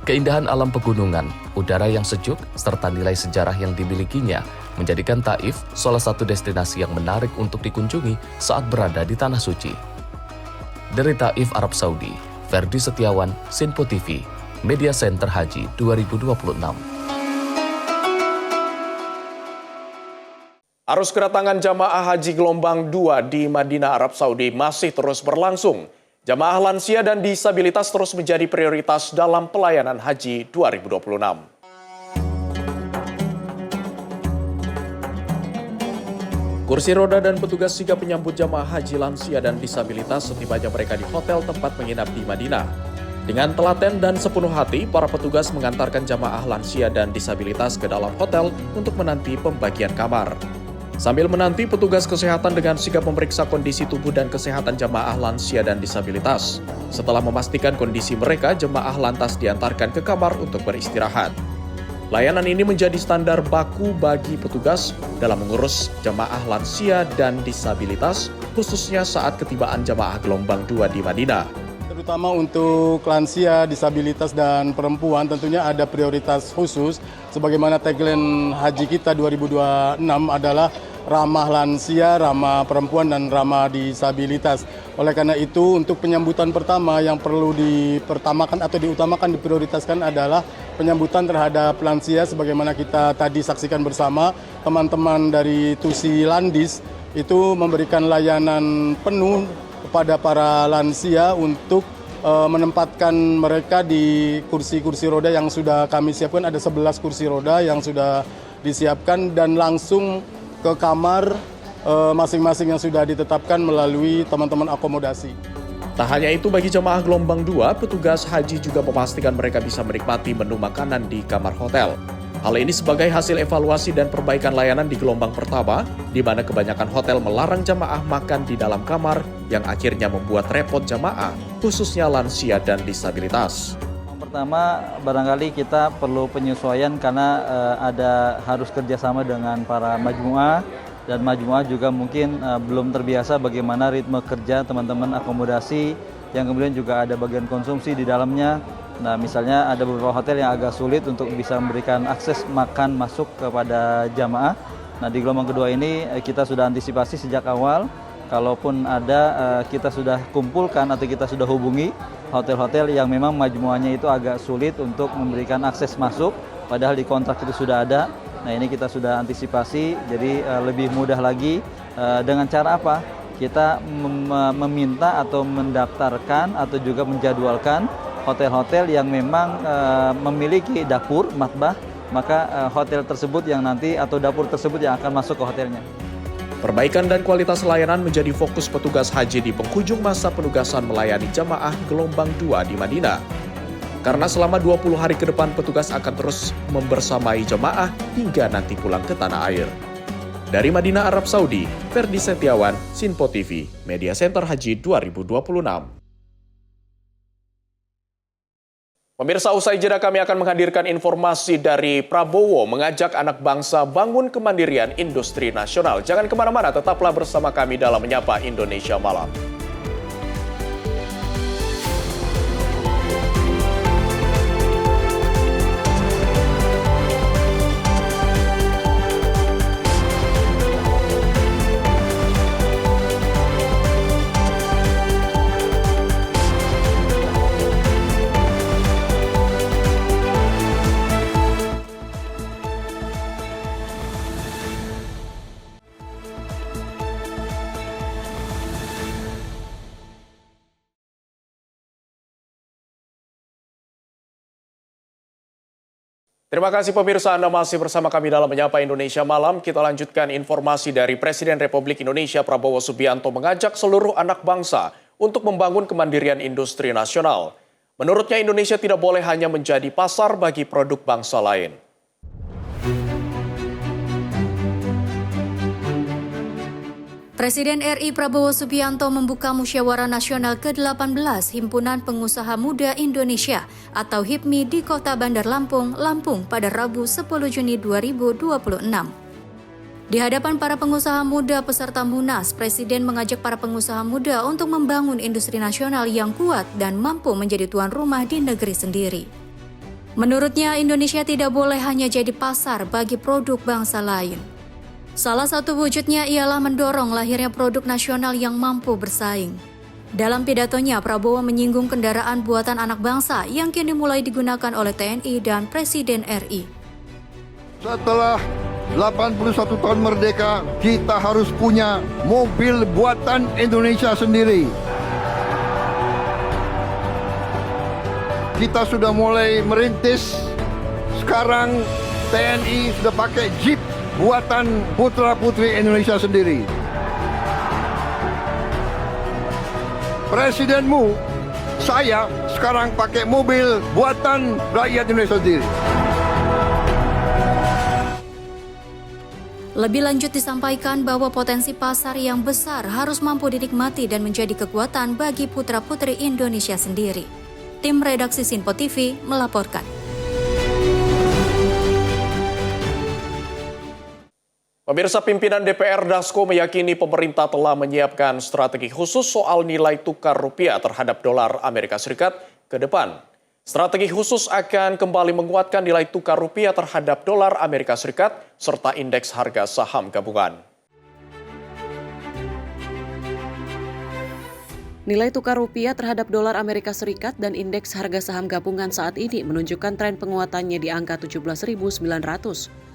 Keindahan alam pegunungan, udara yang sejuk, serta nilai sejarah yang dimilikinya menjadikan Taif salah satu destinasi yang menarik untuk dikunjungi saat berada di Tanah Suci. Dari Taif, Arab Saudi, Ferdi Setiawan, Sinpo TV, Media Center Haji 2026. Arus kedatangan jamaah haji gelombang 2 di Madinah, Arab Saudi masih terus berlangsung. Jamaah lansia dan disabilitas terus menjadi prioritas dalam pelayanan haji 2026. Kursi roda dan petugas sigap menyambut jamaah haji lansia dan disabilitas setibanya mereka di hotel tempat menginap di Madinah. Dengan telaten dan sepenuh hati, para petugas mengantarkan jamaah lansia dan disabilitas ke dalam hotel untuk menanti pembagian kamar. Sambil menanti, petugas kesehatan dengan sigap memeriksa kondisi tubuh dan kesehatan jamaah lansia dan disabilitas. Setelah memastikan kondisi mereka, jemaah lantas diantarkan ke kamar untuk beristirahat. Layanan ini menjadi standar baku bagi petugas dalam mengurus jemaah lansia dan disabilitas, khususnya saat ketibaan jemaah gelombang 2 di Madinah. Terutama untuk lansia, disabilitas, dan perempuan tentunya ada prioritas khusus. Sebagaimana tagline haji kita 2026 adalah ramah lansia, ramah perempuan, dan ramah disabilitas. Oleh karena itu, untuk penyambutan pertama yang perlu dipertamakan atau diutamakan, diprioritaskan adalah penyambutan terhadap lansia. Sebagaimana kita tadi saksikan bersama, teman-teman dari Tusi Landis itu memberikan layanan penuh kepada para lansia untuk menempatkan mereka di kursi-kursi roda yang sudah kami siapkan. Ada 11 kursi roda yang sudah disiapkan dan langsung ke kamar masing-masing yang sudah ditetapkan melalui teman-teman akomodasi. Tak hanya itu, bagi jemaah gelombang 2, petugas haji juga memastikan mereka bisa menikmati menu makanan di kamar hotel. Hal ini sebagai hasil evaluasi dan perbaikan layanan di gelombang pertama, di mana kebanyakan hotel melarang jamaah makan di dalam kamar yang akhirnya membuat repot jamaah, khususnya lansia dan disabilitas. Pertama, barangkali kita perlu penyesuaian karena harus kerjasama dengan para majmuah, dan majmuah juga mungkin belum terbiasa bagaimana ritme kerja teman-teman akomodasi, yang kemudian juga ada bagian konsumsi di dalamnya. Nah, misalnya ada beberapa hotel yang agak sulit untuk bisa memberikan akses makan masuk kepada jamaah. Nah, di gelombang kedua ini kita sudah antisipasi sejak awal. Kalaupun ada, kita sudah kumpulkan atau kita sudah hubungi hotel-hotel yang memang majmuahnya itu agak sulit untuk memberikan akses masuk, padahal di kontrak itu sudah ada. Nah, ini kita sudah antisipasi, jadi lebih mudah lagi. Dengan cara apa? Kita meminta atau mendaftarkan atau juga menjadwalkan hotel-hotel yang memang memiliki dapur, matbah, maka hotel tersebut yang nanti atau dapur tersebut yang akan masuk ke hotelnya. Perbaikan dan kualitas layanan menjadi fokus petugas haji di penghujung masa penugasan melayani jamaah gelombang 2 di Madinah. Karena selama 20 hari ke depan petugas akan terus membersamai jamaah hingga nanti pulang ke tanah air. Dari Madinah, Arab Saudi, Ferdi Setiawan, Sinpo TV, Media Center Haji 2026. Pemirsa, usai jeda kami akan menghadirkan informasi dari Prabowo mengajak anak bangsa bangun kemandirian industri nasional. Jangan kemana-mana, tetaplah bersama kami dalam Menyapa Indonesia Malam. Terima kasih pemirsa, Anda masih bersama kami dalam Menyapa Indonesia Malam. Kita lanjutkan informasi dari Presiden Republik Indonesia Prabowo Subianto mengajak seluruh anak bangsa untuk membangun kemandirian industri nasional. Menurutnya Indonesia tidak boleh hanya menjadi pasar bagi produk bangsa lain. Presiden RI Prabowo Subianto membuka Musyawarah Nasional ke-18 Himpunan Pengusaha Muda Indonesia atau HIPMI di Kota Bandar Lampung, Lampung pada Rabu 10 Juni 2026. Di hadapan para pengusaha muda peserta Munas, Presiden mengajak para pengusaha muda untuk membangun industri nasional yang kuat dan mampu menjadi tuan rumah di negeri sendiri. Menurutnya, Indonesia tidak boleh hanya jadi pasar bagi produk bangsa lain. Salah satu wujudnya ialah mendorong lahirnya produk nasional yang mampu bersaing. Dalam pidatonya, Prabowo menyinggung kendaraan buatan anak bangsa yang kini mulai digunakan oleh TNI dan Presiden RI. Setelah 81 tahun merdeka, kita harus punya mobil buatan Indonesia sendiri. Kita sudah mulai merintis, sekarang TNI sudah pakai Jeep buatan putra-putri Indonesia sendiri. Presidenmu, saya sekarang pakai mobil buatan rakyat Indonesia sendiri. Lebih lanjut disampaikan bahwa potensi pasar yang besar harus mampu dinikmati dan menjadi kekuatan bagi putra-putri Indonesia sendiri. Tim redaksi Sinpo TV melaporkan. Pemirsa, pimpinan DPR Dasko meyakini pemerintah telah menyiapkan strategi khusus soal nilai tukar rupiah terhadap dolar Amerika Serikat ke depan. Strategi khusus akan kembali menguatkan nilai tukar rupiah terhadap dolar Amerika Serikat serta indeks harga saham gabungan. Nilai tukar rupiah terhadap dolar Amerika Serikat dan indeks harga saham gabungan saat ini menunjukkan tren penguatannya di angka 17.900.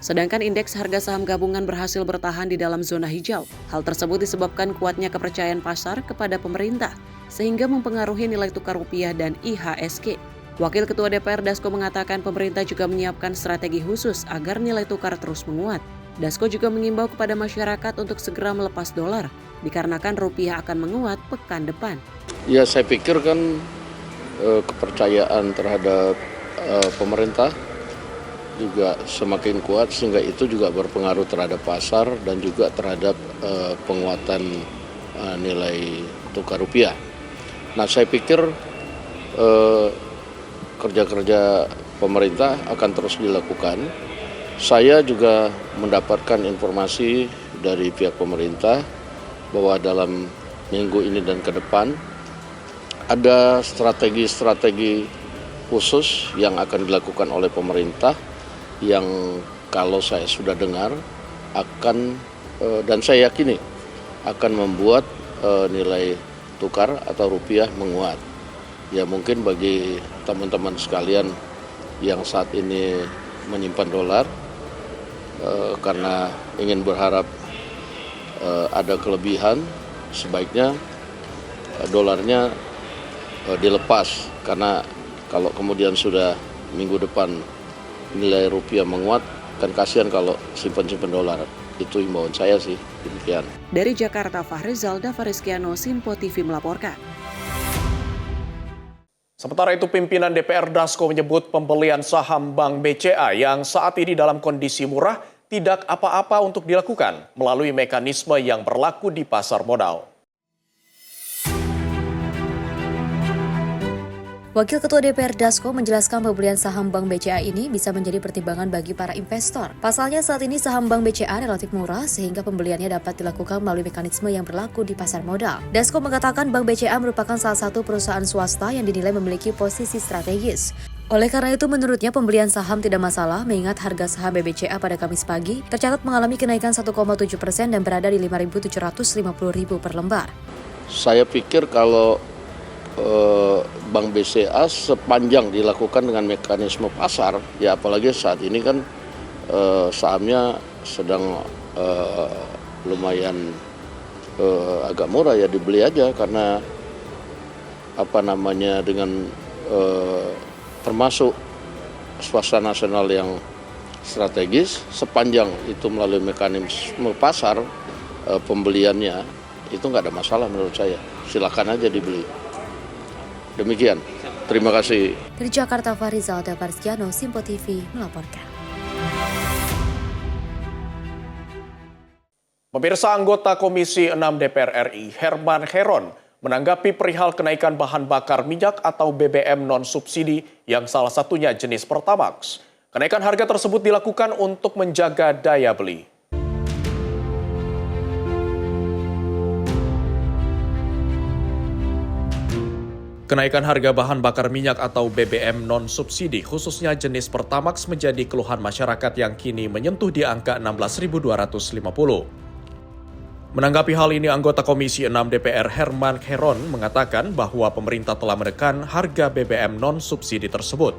Sedangkan indeks harga saham gabungan berhasil bertahan di dalam zona hijau. Hal tersebut disebabkan kuatnya kepercayaan pasar kepada pemerintah, sehingga mempengaruhi nilai tukar rupiah dan IHSG. Wakil Ketua DPR Dasko mengatakan pemerintah juga menyiapkan strategi khusus agar nilai tukar terus menguat. Dasko juga mengimbau kepada masyarakat untuk segera melepas dolar, dikarenakan rupiah akan menguat pekan depan. Ya, saya pikir kan kepercayaan terhadap pemerintah juga semakin kuat, sehingga itu juga berpengaruh terhadap pasar dan juga terhadap penguatan nilai tukar rupiah. Nah, saya pikir kerja-kerja pemerintah akan terus dilakukan. Saya juga mendapatkan informasi dari pihak pemerintah bahwa dalam minggu ini dan ke depan ada strategi-strategi khusus yang akan dilakukan oleh pemerintah yang kalau saya sudah dengar akan dan saya yakini akan membuat nilai tukar atau rupiah menguat. Ya, mungkin bagi teman-teman sekalian yang saat ini menyimpan dolar karena ingin berharap ada kelebihan, sebaiknya dolarnya dilepas, karena kalau kemudian sudah minggu depan nilai rupiah menguat, kan kasihan kalau simpan-simpan dolar. Itu himbauan saya sih, demikian. Dari Jakarta, Fahrizal Davariskiano, Sinpo TV melaporkan. Sementara itu, pimpinan DPR Dasko menyebut pembelian saham Bank BCA yang saat ini dalam kondisi murah tidak apa-apa untuk dilakukan melalui mekanisme yang berlaku di pasar modal. Wakil Ketua DPR Dasko menjelaskan pembelian saham Bank BCA ini bisa menjadi pertimbangan bagi para investor. Pasalnya saat ini saham Bank BCA relatif murah sehingga pembeliannya dapat dilakukan melalui mekanisme yang berlaku di pasar modal. Dasko mengatakan Bank BCA merupakan salah satu perusahaan swasta yang dinilai memiliki posisi strategis. Oleh karena itu, menurutnya pembelian saham tidak masalah mengingat harga saham BBCA pada Kamis pagi tercatat mengalami kenaikan 1,7% dan berada di Rp5.750.000 per lembar. Saya pikir kalau Bank BCA sepanjang dilakukan dengan mekanisme pasar, ya apalagi saat ini kan sahamnya sedang lumayan agak murah, ya dibeli aja karena dengan termasuk swasta nasional yang strategis, sepanjang itu melalui mekanisme pasar pembeliannya itu nggak ada masalah menurut saya, silakan aja dibeli. Demikian, terima kasih. Dari Jakarta, Farizal Dabarskiano, Simpo TV melaporkan. Pemirsa, anggota Komisi 6 DPR RI, Herman Heron, menanggapi perihal kenaikan bahan bakar minyak atau BBM non-subsidi yang salah satunya jenis Pertamax. Kenaikan harga tersebut dilakukan untuk menjaga daya beli. Kenaikan harga bahan bakar minyak atau BBM non-subsidi khususnya jenis Pertamax menjadi keluhan masyarakat yang kini menyentuh di angka 16.250. Menanggapi hal ini, anggota Komisi 6 DPR Herman Heron mengatakan bahwa pemerintah telah menekan harga BBM non-subsidi tersebut.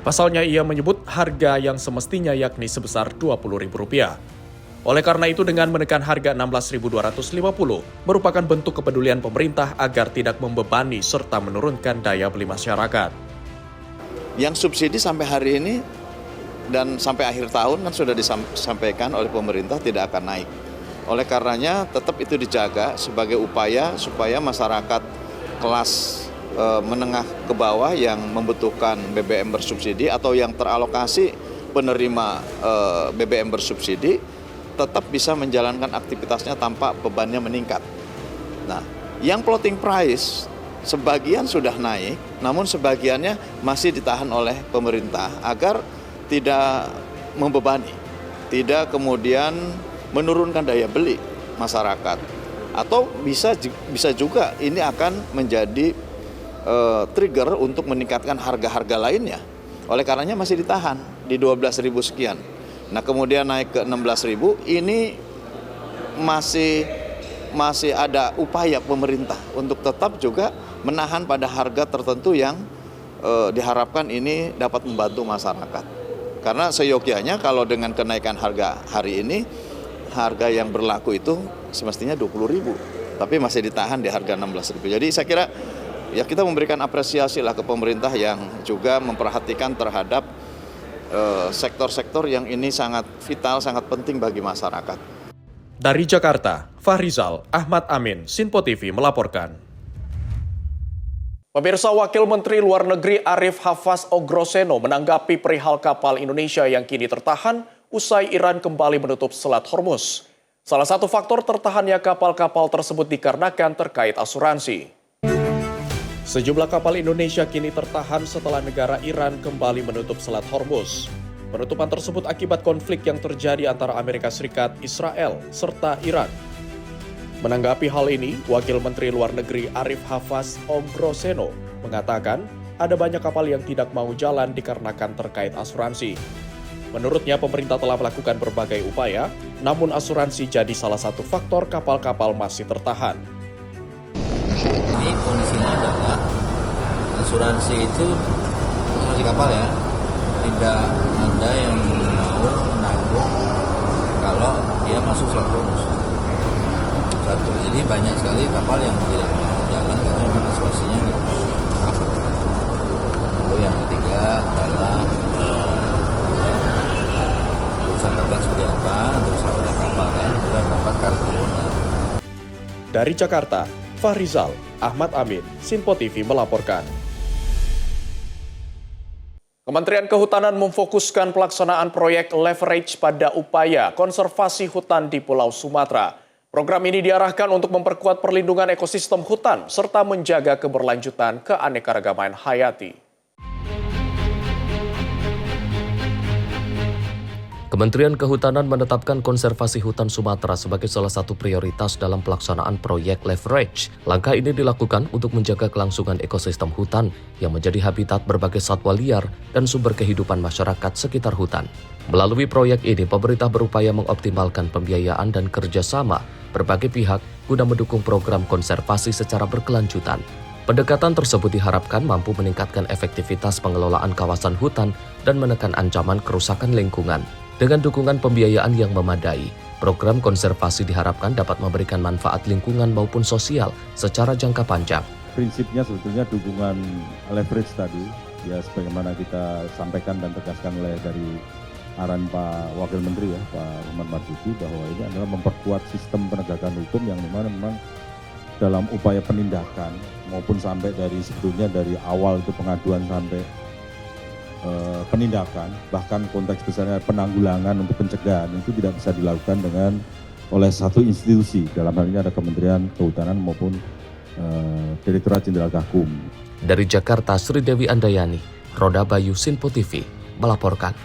Pasalnya ia menyebut harga yang semestinya yakni sebesar Rp20.000. Oleh karena itu, dengan menekan harga 16.250 merupakan bentuk kepedulian pemerintah agar tidak membebani serta menurunkan daya beli masyarakat. Yang subsidi sampai hari ini dan sampai akhir tahun kan sudah disampaikan oleh pemerintah tidak akan naik. Oleh karenanya tetap itu dijaga sebagai upaya supaya masyarakat kelas menengah ke bawah yang membutuhkan BBM bersubsidi atau yang teralokasi penerima BBM bersubsidi tetap bisa menjalankan aktivitasnya tanpa bebannya meningkat. Nah, yang floating price sebagian sudah naik, namun sebagiannya masih ditahan oleh pemerintah agar tidak membebani, tidak kemudian menurunkan daya beli masyarakat. Atau bisa juga ini akan menjadi trigger untuk meningkatkan harga-harga lainnya. Oleh karenanya masih ditahan di 12.000 sekian. Nah, kemudian naik ke 16.000, ini masih ada upaya pemerintah untuk tetap juga menahan pada harga tertentu yang diharapkan ini dapat membantu masyarakat. Karena seyogyanya kalau dengan kenaikan harga hari ini, harga yang berlaku itu semestinya 20.000, tapi masih ditahan di harga 16.000. Jadi saya kira ya kita memberikan apresiasi lah ke pemerintah yang juga memperhatikan terhadap sektor-sektor yang ini sangat vital, sangat penting bagi masyarakat. Dari Jakarta, Fahrizal Ahmad Amin, Sinpo TV melaporkan. Pemirsa, Wakil Menteri Luar Negeri Arif Hafaz Ogroseno menanggapi perihal kapal Indonesia yang kini tertahan usai Iran kembali menutup Selat Hormuz. Salah satu faktor tertahannya kapal-kapal tersebut dikarenakan terkait asuransi. Sejumlah kapal Indonesia kini tertahan setelah negara Iran kembali menutup Selat Hormuz. Penutupan tersebut akibat konflik yang terjadi antara Amerika Serikat, Israel, serta Iran. Menanggapi hal ini, Wakil Menteri Luar Negeri Arif Hafaz Ogroseno mengatakan ada banyak kapal yang tidak mau jalan dikarenakan terkait asuransi. Menurutnya, pemerintah telah melakukan berbagai upaya, namun asuransi jadi salah satu faktor kapal-kapal masih tertahan. Ini kondisinya adalah asuransi itu, asuransi kapal ya, tidak ada yang mau menanggung kalau dia masuk Selat Hormuz. Satu, jadi banyak sekali kapal yang tidak mau jalan karena memang asuransinya nggak cover. Lalu yang ketiga adalah urusan kapal seperti apa, untuk sahabat kapal kan, sudah dapat kartu. Dari Jakarta, Fahrizal Ahmad Amin, Sinpo TV melaporkan. Kementerian Kehutanan memfokuskan pelaksanaan proyek leverage pada upaya konservasi hutan di Pulau Sumatera. Program ini diarahkan untuk memperkuat perlindungan ekosistem hutan serta menjaga keberlanjutan keanekaragaman hayati. Kementerian Kehutanan menetapkan konservasi hutan Sumatera sebagai salah satu prioritas dalam pelaksanaan proyek Leverage. Langkah ini dilakukan untuk menjaga kelangsungan ekosistem hutan yang menjadi habitat berbagai satwa liar dan sumber kehidupan masyarakat sekitar hutan. Melalui proyek ini, pemerintah berupaya mengoptimalkan pembiayaan dan kerjasama berbagai pihak guna mendukung program konservasi secara berkelanjutan. Pendekatan tersebut diharapkan mampu meningkatkan efektivitas pengelolaan kawasan hutan dan menekan ancaman kerusakan lingkungan. Dengan dukungan pembiayaan yang memadai, program konservasi diharapkan dapat memberikan manfaat lingkungan maupun sosial secara jangka panjang. Prinsipnya sebetulnya dukungan leverage tadi, ya sebagaimana kita sampaikan dan tegaskan oleh dari arahan Pak Wakil Menteri ya, Pak Rahmat Marzuki, bahwa ini adalah memperkuat sistem penegakan hukum yang memang dalam upaya penindakan maupun sampai dari sebetulnya dari awal itu pengaduan sampai penindakan, bahkan konteks besarnya penanggulangan untuk pencegahan itu tidak bisa dilakukan oleh satu institusi, dalam hal ini ada Kementerian Kehutanan maupun Direktorat Jenderal Gakum. Dari Jakarta, Sri Dewi Andayani, Roda Bayu, Sinpo TV melaporkan.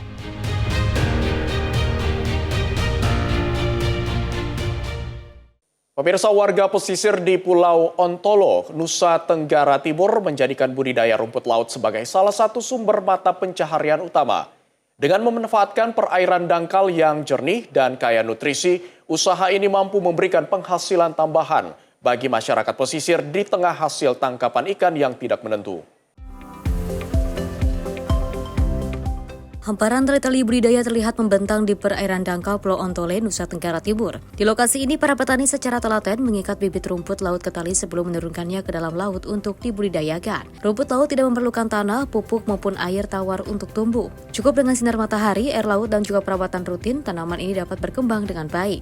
Pemirsa, warga pesisir di Pulau Ontolo, Nusa Tenggara Timur menjadikan budidaya rumput laut sebagai salah satu sumber mata pencaharian utama. Dengan memanfaatkan perairan dangkal yang jernih dan kaya nutrisi, usaha ini mampu memberikan penghasilan tambahan bagi masyarakat pesisir di tengah hasil tangkapan ikan yang tidak menentu. Hamparan tali-tali budidaya terlihat membentang di perairan dangkal Pulau Ontole, Nusa Tenggara Timur. Di lokasi ini, para petani secara telaten mengikat bibit rumput laut ke tali sebelum menurunkannya ke dalam laut untuk dibudidayakan. Rumput laut tidak memerlukan tanah, pupuk, maupun air tawar untuk tumbuh. Cukup dengan sinar matahari, air laut, dan juga perawatan rutin, tanaman ini dapat berkembang dengan baik.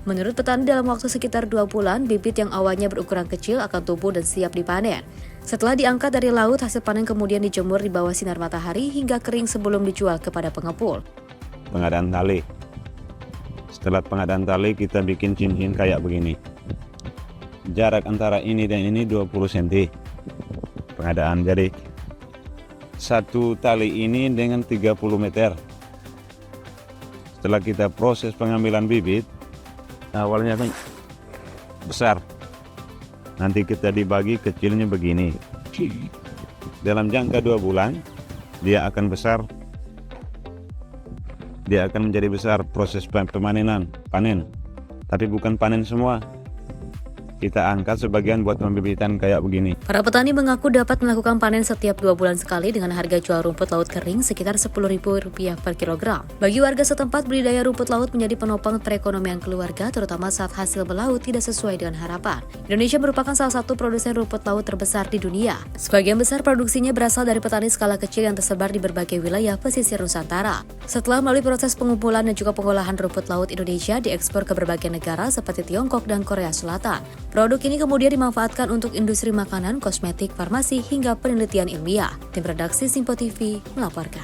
Menurut petani, dalam waktu sekitar 2 bulan, bibit yang awalnya berukuran kecil akan tumbuh dan siap dipanen. Setelah diangkat dari laut, hasil panen kemudian dijemur di bawah sinar matahari hingga kering sebelum dijual kepada pengepul. Pengadaan tali. Setelah pengadaan tali, kita bikin cincin kayak begini. Jarak antara ini dan ini 20 cm. Pengadaan, jadi satu tali ini dengan 30 meter. Setelah kita proses pengambilan bibit, awalnya kan besar, nanti kita dibagi kecilnya begini. Dalam jangka 2 bulan dia akan besar, dia akan menjadi besar. Proses panen, tapi bukan panen semua. Kita angkat sebagian buat pembibitan kayak begini. Para petani mengaku dapat melakukan panen setiap 2 bulan sekali dengan harga jual rumput laut kering sekitar Rp10.000 per kilogram. Bagi warga setempat, budidaya rumput laut menjadi penopang perekonomian keluarga, terutama saat hasil melaut tidak sesuai dengan harapan. Indonesia merupakan salah satu produsen rumput laut terbesar di dunia. Sebagian besar produksinya berasal dari petani skala kecil yang tersebar di berbagai wilayah pesisir Nusantara. Setelah melalui proses pengumpulan dan juga pengolahan rumput laut, Indonesia diekspor ke berbagai negara seperti Tiongkok dan Korea Selatan. Produk ini kemudian dimanfaatkan untuk industri makanan, kosmetik, farmasi, hingga penelitian ilmiah. Tim redaksi Sinpo TV melaporkan.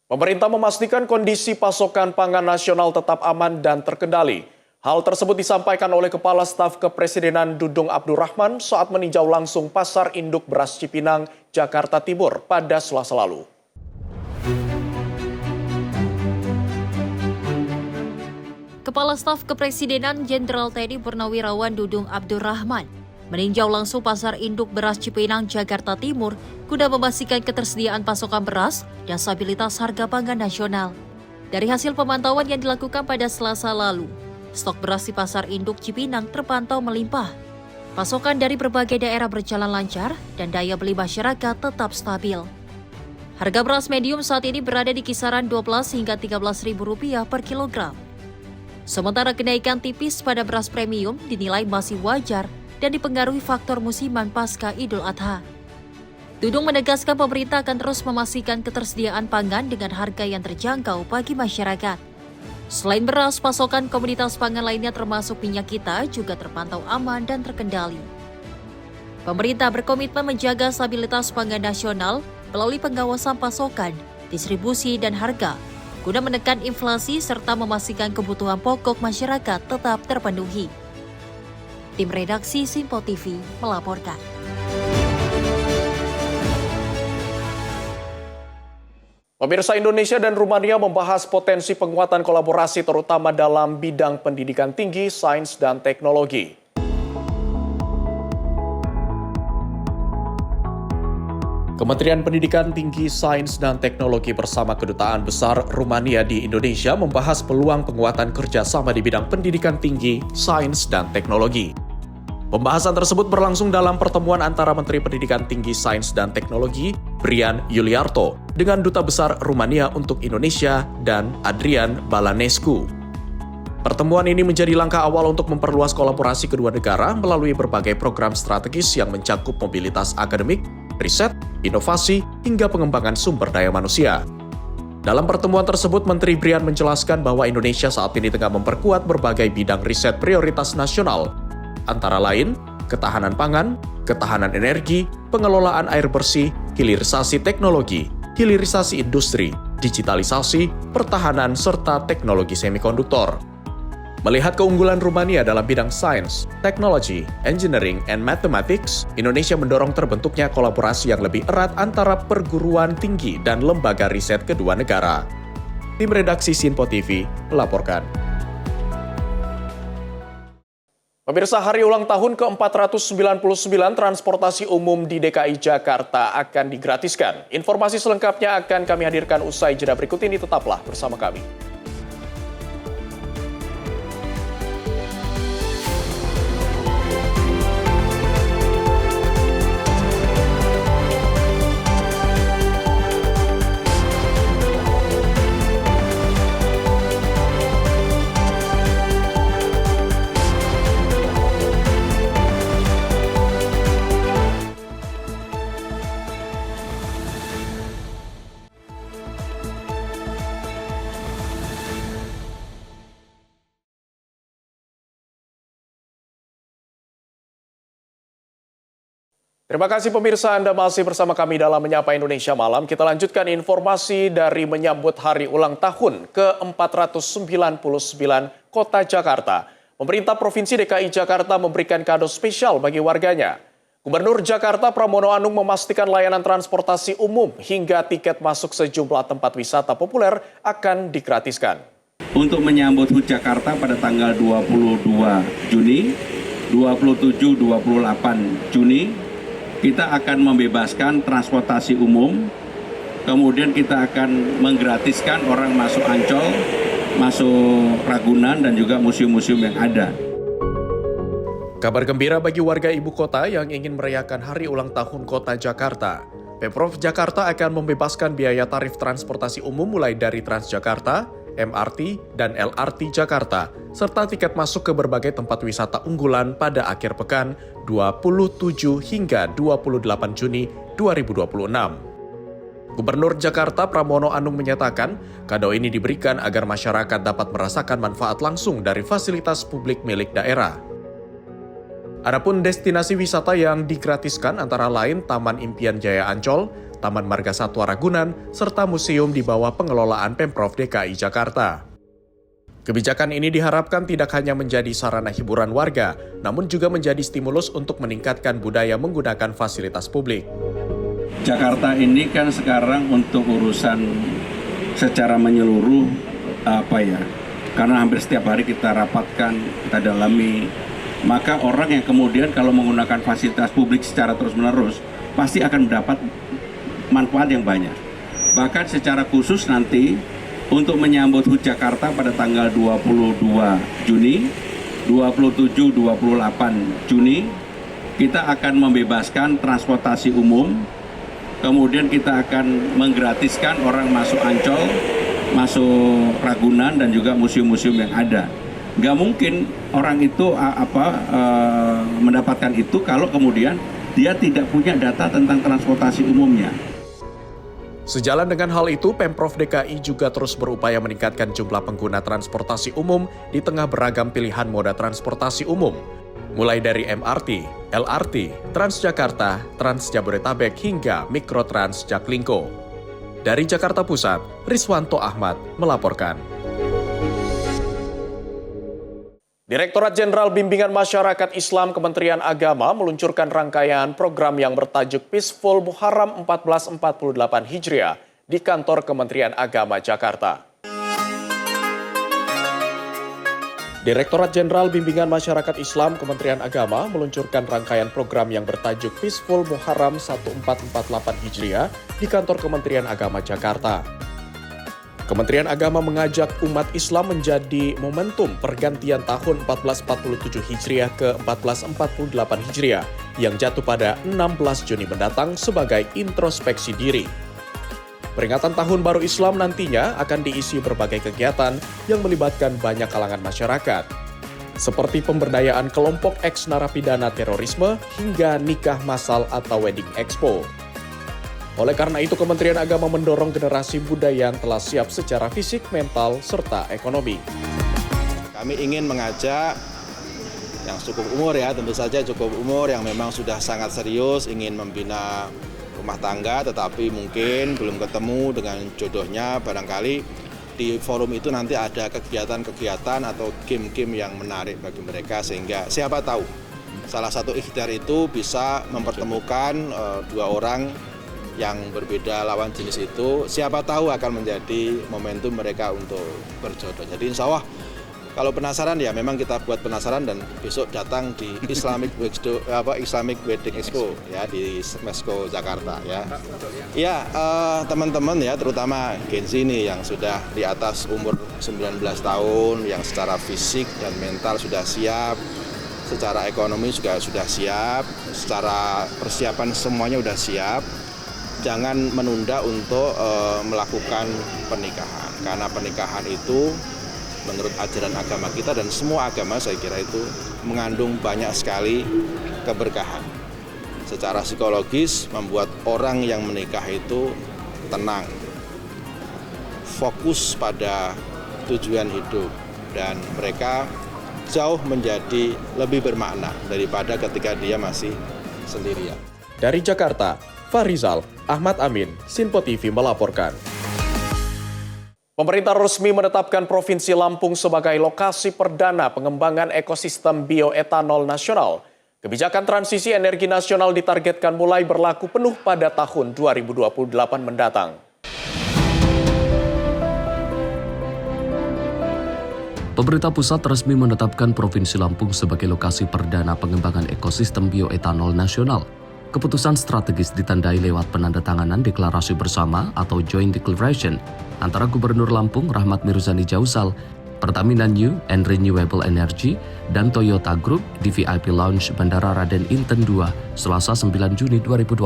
Pemerintah memastikan kondisi pasokan pangan nasional tetap aman dan terkendali. Hal tersebut disampaikan oleh Kepala Staf Kepresidenan Dudung Abdurrahman saat meninjau langsung Pasar Induk Beras Cipinang, Jakarta Timur pada Selasa lalu. Kepala Staf Kepresidenan Jenderal TNI Purnawirawan Dudung Abdurrahman meninjau langsung Pasar Induk Beras Cipinang, Jakarta Timur guna memastikan ketersediaan pasokan beras dan stabilitas harga pangan nasional. Dari hasil pemantauan yang dilakukan pada Selasa lalu, stok beras di Pasar Induk Cipinang terpantau melimpah. Pasokan dari berbagai daerah berjalan lancar dan daya beli masyarakat tetap stabil. Harga beras medium saat ini berada di kisaran Rp12 hingga Rp13.000 per kilogram. Sementara kenaikan tipis pada beras premium dinilai masih wajar dan dipengaruhi faktor musiman pasca Idul Adha. Dudung menegaskan pemerintah akan terus memastikan ketersediaan pangan dengan harga yang terjangkau bagi masyarakat. Selain beras, pasokan komoditas pangan lainnya termasuk minyak kita juga terpantau aman dan terkendali. Pemerintah berkomitmen menjaga stabilitas pangan nasional melalui pengawasan pasokan, distribusi, dan harga, guna menekan inflasi serta memastikan kebutuhan pokok masyarakat tetap terpenuhi. Tim redaksi Simpo TV melaporkan. Pemirsa, Indonesia dan Rumania membahas potensi penguatan kolaborasi terutama dalam bidang pendidikan tinggi, sains, dan teknologi. Kementerian Pendidikan Tinggi, Sains, dan Teknologi bersama Kedutaan Besar Rumania di Indonesia membahas peluang penguatan kerjasama di bidang pendidikan tinggi, sains, dan teknologi. Pembahasan tersebut berlangsung dalam pertemuan antara Menteri Pendidikan Tinggi, Sains, dan Teknologi, Brian Iuliarto, dengan Duta Besar Rumania untuk Indonesia dan Adrian Balanescu. Pertemuan ini menjadi langkah awal untuk memperluas kolaborasi kedua negara melalui berbagai program strategis yang mencakup mobilitas akademik, riset, inovasi, hingga pengembangan sumber daya manusia. Dalam pertemuan tersebut, Menteri Brian menjelaskan bahwa Indonesia saat ini tengah memperkuat berbagai bidang riset prioritas nasional, antara lain ketahanan pangan, ketahanan energi, pengelolaan air bersih, hilirisasi teknologi, hilirisasi industri, digitalisasi, pertahanan, serta teknologi semikonduktor. Melihat keunggulan Rumania dalam bidang sains, teknologi, engineering, and mathematics, Indonesia mendorong terbentuknya kolaborasi yang lebih erat antara perguruan tinggi dan lembaga riset kedua negara. Tim redaksi Simpo TV melaporkan. Pemirsa, hari ulang tahun ke-499 transportasi umum di DKI Jakarta akan digratiskan. Informasi selengkapnya akan kami hadirkan usai jeda berikut ini, tetaplah bersama kami. Terima kasih pemirsa, Anda masih bersama kami dalam Menyapa Indonesia Malam. Kita lanjutkan informasi dari menyambut hari ulang tahun ke-499 Kota Jakarta. Pemerintah Provinsi DKI Jakarta memberikan kado spesial bagi warganya. Gubernur Jakarta Pramono Anung memastikan layanan transportasi umum hingga tiket masuk sejumlah tempat wisata populer akan digratiskan. Untuk menyambut HUT Jakarta pada tanggal 22 Juni, 27-28 Juni, kita akan membebaskan transportasi umum, kemudian kita akan menggratiskan orang masuk Ancol, masuk Ragunan, dan juga museum-museum yang ada. Kabar gembira bagi warga ibu kota yang ingin merayakan hari ulang tahun Kota Jakarta. Pemprov Jakarta akan membebaskan biaya tarif transportasi umum mulai dari Transjakarta, MRT, dan LRT Jakarta, serta tiket masuk ke berbagai tempat wisata unggulan pada akhir pekan 27 hingga 28 Juni 2026. Gubernur Jakarta Pramono Anung menyatakan, kado ini diberikan agar masyarakat dapat merasakan manfaat langsung dari fasilitas publik milik daerah. Adapun destinasi wisata yang digratiskan antara lain Taman Impian Jaya Ancol, Taman Marga Satwa Ragunan, serta museum di bawah pengelolaan Pemprov DKI Jakarta. Kebijakan ini diharapkan tidak hanya menjadi sarana hiburan warga, namun juga menjadi stimulus untuk meningkatkan budaya menggunakan fasilitas publik. Jakarta ini kan sekarang untuk urusan secara menyeluruh karena hampir setiap hari kita rapatkan, kita dalami, maka orang yang kemudian kalau menggunakan fasilitas publik secara terus-menerus pasti akan mendapat manfaat yang banyak. Bahkan secara khusus nanti untuk menyambut HUT Jakarta pada tanggal 22 Juni, 27-28 Juni, kita akan membebaskan transportasi umum, kemudian kita akan menggratiskan orang masuk Ancol, masuk Ragunan, dan juga museum-museum yang ada. Nggak mungkin orang itu mendapatkan itu kalau kemudian dia tidak punya data tentang transportasi umumnya. Sejalan dengan hal itu, Pemprov DKI juga terus berupaya meningkatkan jumlah pengguna transportasi umum di tengah beragam pilihan moda transportasi umum, mulai dari MRT, LRT, Transjakarta, Trans Jabodetabek hingga Mikrotrans Jaklingko. Dari Jakarta Pusat, Riswanto Ahmad melaporkan. Direktorat Jenderal Bimbingan Masyarakat Islam Kementerian Agama meluncurkan rangkaian program yang bertajuk Peaceful Muharram 1448 Hijriah di kantor Kementerian Agama Jakarta. Direktorat Jenderal Bimbingan Masyarakat Islam Kementerian Agama meluncurkan rangkaian program yang bertajuk Peaceful Muharram 1448 Hijriah di kantor Kementerian Agama Jakarta. Kementerian Agama mengajak umat Islam menjadi momentum pergantian tahun 1447 Hijriah ke 1448 Hijriah yang jatuh pada 16 Juni mendatang sebagai introspeksi diri. Peringatan Tahun Baru Islam nantinya akan diisi berbagai kegiatan yang melibatkan banyak kalangan masyarakat, seperti pemberdayaan kelompok ex-narapidana terorisme hingga nikah massal atau wedding expo. Oleh karena itu, Kementerian Agama mendorong generasi muda yang telah siap secara fisik, mental, serta ekonomi. Kami ingin mengajak yang cukup umur ya, tentu saja cukup umur yang memang sudah sangat serius ingin membina rumah tangga tetapi mungkin belum ketemu dengan jodohnya, barangkali di forum itu nanti ada kegiatan-kegiatan atau game-game yang menarik bagi mereka sehingga siapa tahu salah satu ikhtiar itu bisa mempertemukan dua orang yang berbeda lawan jenis itu, siapa tahu akan menjadi momentum mereka untuk berjodoh. Jadi insya Allah kalau penasaran ya memang kita buat penasaran dan besok datang di Islamic Wedding Expo ya di Mesko Jakarta ya. Ya teman-teman ya terutama Gen Z ini yang sudah di atas umur 19 tahun yang secara fisik dan mental sudah siap, secara ekonomi juga sudah siap, secara persiapan semuanya sudah siap. Jangan menunda untuk melakukan pernikahan karena pernikahan itu menurut ajaran agama kita dan semua agama saya kira itu mengandung banyak sekali keberkahan. Secara psikologis membuat orang yang menikah itu tenang, fokus pada tujuan hidup dan mereka jauh menjadi lebih bermakna daripada ketika dia masih sendirian. Dari Jakarta, Farizal Ahmad Amin, Sinpo TV melaporkan. Pemerintah resmi menetapkan Provinsi Lampung sebagai lokasi perdana pengembangan ekosistem bioetanol nasional. Kebijakan transisi energi nasional ditargetkan mulai berlaku penuh pada tahun 2028 mendatang. Pemerintah pusat resmi menetapkan Provinsi Lampung sebagai lokasi perdana pengembangan ekosistem bioetanol nasional. Keputusan strategis ditandai lewat penandatanganan deklarasi bersama atau Joint Declaration antara Gubernur Lampung Rahmat Mirzani Jausal, Pertamina New and Renewable Energy, dan Toyota Group di VIP Lounge Bandara Raden Inten II, Selasa 9 Juni 2026.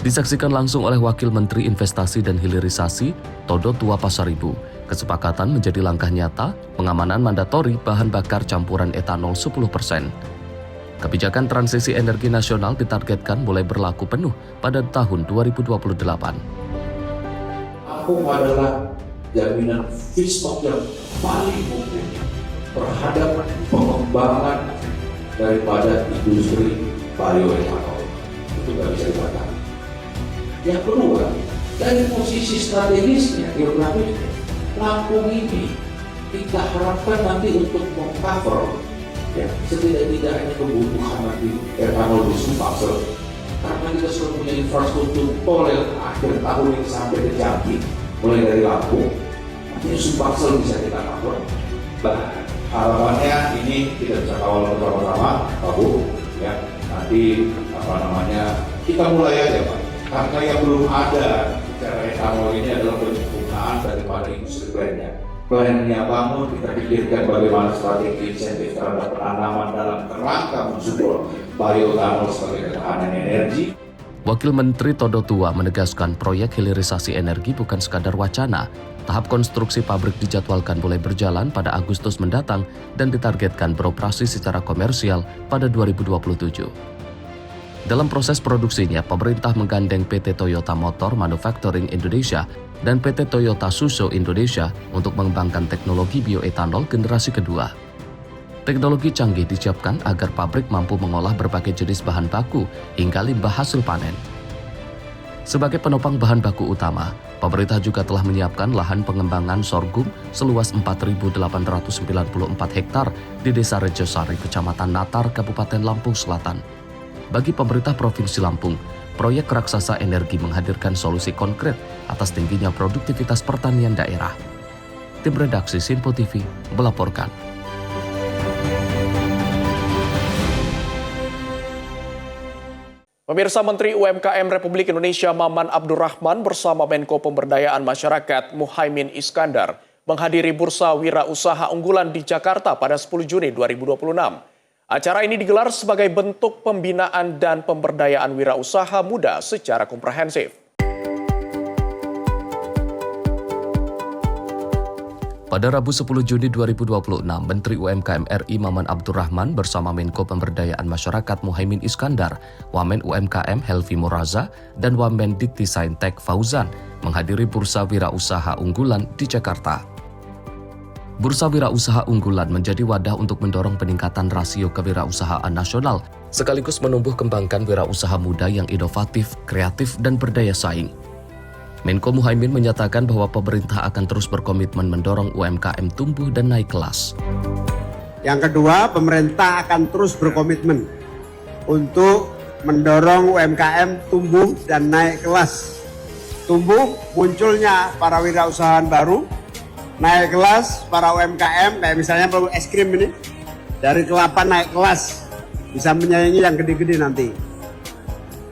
Disaksikan langsung oleh Wakil Menteri Investasi dan Hilirisasi, Todo Tua Pasaribu. Kesepakatan menjadi langkah nyata pengamanan mandatori bahan bakar campuran etanol 10%. Kebijakan transisi energi nasional ditargetkan mulai berlaku penuh pada tahun 2028. Apung adalah jaminan feedstock yang paling mungkin terhadap pengembangan daripada industri bioetanol. Itu nggak bisa dibantah. Yang kedua, dari posisi strategisnya, geografisnya, Lampung ini kita harapkan nanti untuk meng-cover ya, setidak-tidaknya kebutuhan nanti etanol di Sumpaksel karena kita sudah punya infrastruktur tol yang akhir tahun ini sampai ke Jambi mulai dari Lampung artinya Sumpaksel bisa kita cover. Nah, harapannya ini kita bisa kawal bersama-sama Pak Bu ya, nanti kita mulai aja Pak karena yang belum ada bicara etanol ini adalah penggunaan daripada industri lainnya. Plannya bangun, kita pikirkan bagaimana strategi insentif terhadap penanaman dalam kerangka mensupport bioetanol sebagai ketahanan energi. Wakil Menteri Todo Tua menegaskan proyek hilirisasi energi bukan sekadar wacana. Tahap konstruksi pabrik dijadwalkan mulai berjalan pada Agustus mendatang dan ditargetkan beroperasi secara komersial pada 2027. Dalam proses produksinya, pemerintah menggandeng PT Toyota Motor Manufacturing Indonesia dan PT Toyota Suso Indonesia untuk mengembangkan teknologi bioetanol generasi kedua. Teknologi canggih disiapkan agar pabrik mampu mengolah berbagai jenis bahan baku hingga limbah hasil panen. Sebagai penopang bahan baku utama, pemerintah juga telah menyiapkan lahan pengembangan sorghum seluas 4.894 hektar di Desa Rejosari, Kecamatan Natar, Kabupaten Lampung Selatan. Bagi pemerintah Provinsi Lampung, proyek raksasa energi menghadirkan solusi konkret atas tingginya produktivitas pertanian daerah. Tim redaksi Sinpo TV melaporkan. Pemirsa, Menteri UMKM Republik Indonesia Maman Abdurrahman bersama Menko Pemberdayaan Masyarakat Muhaimin Iskandar menghadiri Bursa Wira Usaha Unggulan di Jakarta pada 10 Juni 2026. Acara ini digelar sebagai bentuk pembinaan dan pemberdayaan wirausaha muda secara komprehensif. Pada Rabu 10 Juni 2026, Menteri UMKM RI Maman Abdurrahman bersama Menko Pemberdayaan Masyarakat Muhaimin Iskandar, Wamen UMKM Helvi Moraza, dan Wamen Diktisaintek Fauzan menghadiri Bursa Wirausaha Unggulan di Jakarta. Bursa Wirausaha Unggulan menjadi wadah untuk mendorong peningkatan rasio kewirausahaan nasional, sekaligus menumbuh kembangkan wirausaha muda yang inovatif, kreatif, dan berdaya saing. Menko Muhaimin menyatakan bahwa pemerintah akan terus berkomitmen mendorong UMKM tumbuh dan naik kelas. Yang kedua, pemerintah akan terus berkomitmen untuk mendorong UMKM tumbuh dan naik kelas. Tumbuh munculnya para wirausahaan baru, naik kelas para UMKM, kayak misalnya es krim ini, dari kelapa naik kelas, bisa menyaingi yang gede-gede nanti.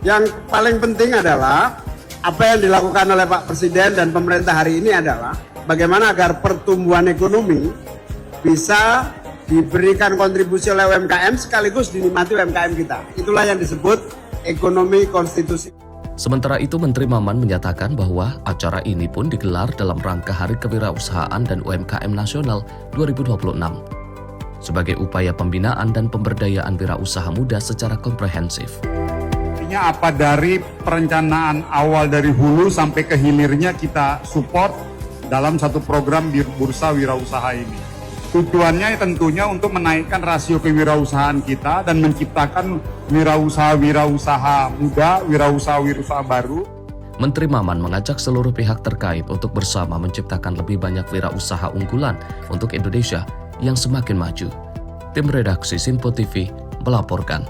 Yang paling penting adalah apa yang dilakukan oleh Pak Presiden dan pemerintah hari ini adalah bagaimana agar pertumbuhan ekonomi bisa diberikan kontribusi oleh UMKM sekaligus dinikmati UMKM kita. Itulah yang disebut ekonomi konstitusi. Sementara itu, Menteri Maman menyatakan bahwa acara ini pun digelar dalam rangka Hari Kewirausahaan dan UMKM Nasional 2026 sebagai upaya pembinaan dan pemberdayaan wirausaha muda secara komprehensif. Apa dari perencanaan awal dari hulu sampai ke hilirnya kita support dalam satu program di Bursa Wirausaha ini. Tujuannya tentunya untuk menaikkan rasio kewirausahaan kita dan menciptakan wirausaha muda, wirausaha baru. Menteri Maman mengajak seluruh pihak terkait untuk bersama menciptakan lebih banyak wirausaha unggulan untuk Indonesia yang semakin maju. Tim redaksi Sinpo TV melaporkan.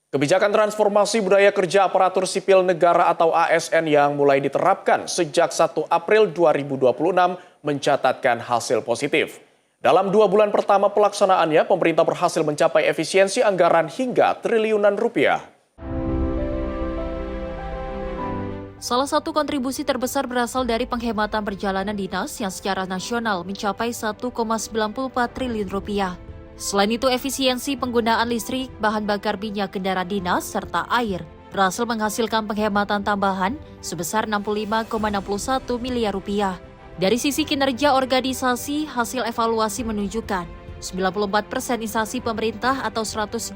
Kebijakan transformasi budaya kerja aparatur sipil negara atau ASN yang mulai diterapkan sejak 1 April 2026 mencatatkan hasil positif. Dalam 2 bulan pertama pelaksanaannya, pemerintah berhasil mencapai efisiensi anggaran hingga triliunan rupiah. Salah satu kontribusi terbesar berasal dari penghematan perjalanan dinas yang secara nasional mencapai 1,94 triliun rupiah. Selain itu, efisiensi penggunaan listrik, bahan bakar minyak kendaraan dinas, serta air berhasil menghasilkan penghematan tambahan sebesar 65,61 miliar rupiah. Dari sisi kinerja organisasi, hasil evaluasi menunjukkan 94% instansi pemerintah atau 135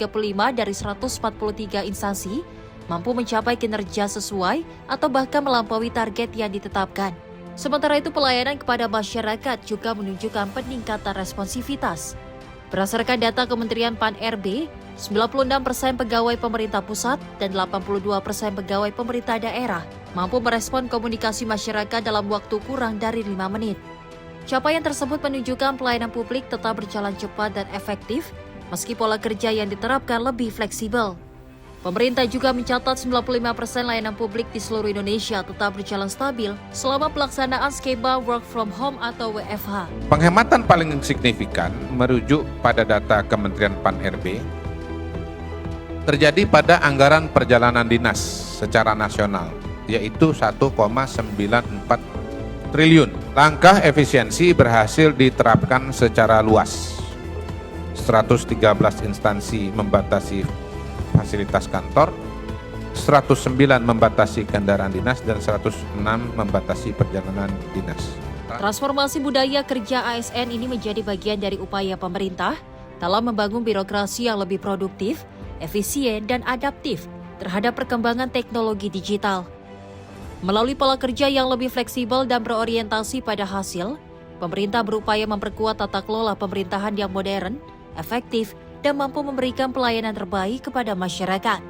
dari 143 instansi mampu mencapai kinerja sesuai atau bahkan melampaui target yang ditetapkan. Sementara itu, pelayanan kepada masyarakat juga menunjukkan peningkatan responsivitas. Berdasarkan data Kementerian PAN-RB, 96% pegawai pemerintah pusat dan 82% pegawai pemerintah daerah mampu merespon komunikasi masyarakat dalam waktu kurang dari 5 menit. Capaian tersebut menunjukkan pelayanan publik tetap berjalan cepat dan efektif, meski pola kerja yang diterapkan lebih fleksibel. Pemerintah juga mencatat 95% layanan publik di seluruh Indonesia tetap berjalan stabil selama pelaksanaan skema work from home atau WFH. Penghematan paling signifikan merujuk pada data Kementerian PAN-RB terjadi pada anggaran perjalanan dinas secara nasional, yaitu 1,94 triliun. Langkah efisiensi berhasil diterapkan secara luas. 113 instansi membatasi fasilitas kantor, 109 membatasi kendaraan dinas, dan 106 membatasi perjalanan dinas. Transformasi budaya kerja ASN ini menjadi bagian dari upaya pemerintah dalam membangun birokrasi yang lebih produktif, efisien, dan adaptif terhadap perkembangan teknologi digital. Melalui pola kerja yang lebih fleksibel dan berorientasi pada hasil, pemerintah berupaya memperkuat tata kelola pemerintahan yang modern, efektif, dan mampu memberikan pelayanan terbaik kepada masyarakat.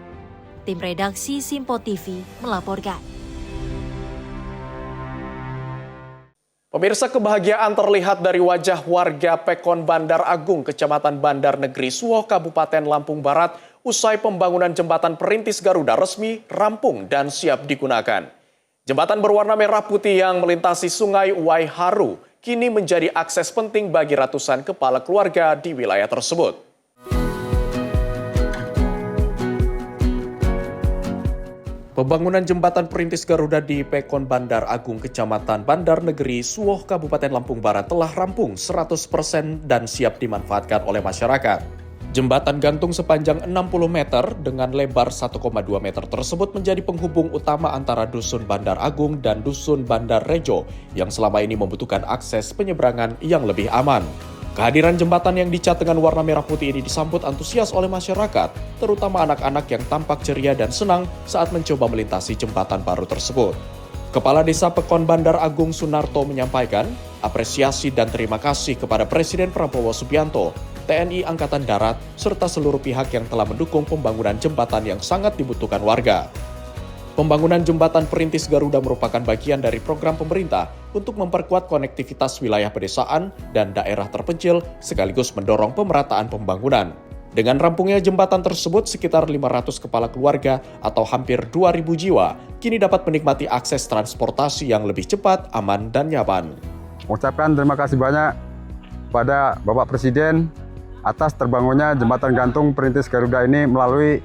Tim redaksi Simpo TV melaporkan. Pemirsa, kebahagiaan terlihat dari wajah warga Pekon Bandar Agung, Kecamatan Bandar Negeri Suwoh, Kabupaten Lampung Barat, usai pembangunan jembatan perintis Garuda resmi rampung dan siap digunakan. Jembatan berwarna merah putih yang melintasi Sungai Waiharu kini menjadi akses penting bagi ratusan kepala keluarga di wilayah tersebut. Pembangunan jembatan perintis Garuda di Pekon Bandar Agung, Kecamatan Bandar Negeri Suwoh, Kabupaten Lampung Barat telah rampung 100% dan siap dimanfaatkan oleh masyarakat. Jembatan gantung sepanjang 60 meter dengan lebar 1,2 meter tersebut menjadi penghubung utama antara Dusun Bandar Agung dan Dusun Bandar Rejo yang selama ini membutuhkan akses penyeberangan yang lebih aman. Kehadiran jembatan yang dicat dengan warna merah putih ini disambut antusias oleh masyarakat, terutama anak-anak yang tampak ceria dan senang saat mencoba melintasi jembatan baru tersebut. Kepala Desa Pekon Bandar Agung Sunarto menyampaikan apresiasi dan terima kasih kepada Presiden Prabowo Subianto, TNI Angkatan Darat, serta seluruh pihak yang telah mendukung pembangunan jembatan yang sangat dibutuhkan warga. Pembangunan jembatan perintis Garuda merupakan bagian dari program pemerintah untuk memperkuat konektivitas wilayah pedesaan dan daerah terpencil sekaligus mendorong pemerataan pembangunan. Dengan rampungnya jembatan tersebut, sekitar 500 kepala keluarga atau hampir 2.000 jiwa kini dapat menikmati akses transportasi yang lebih cepat, aman, dan nyaman. Mengucapkan terima kasih banyak pada Bapak Presiden atas terbangunnya jembatan gantung perintis Garuda ini melalui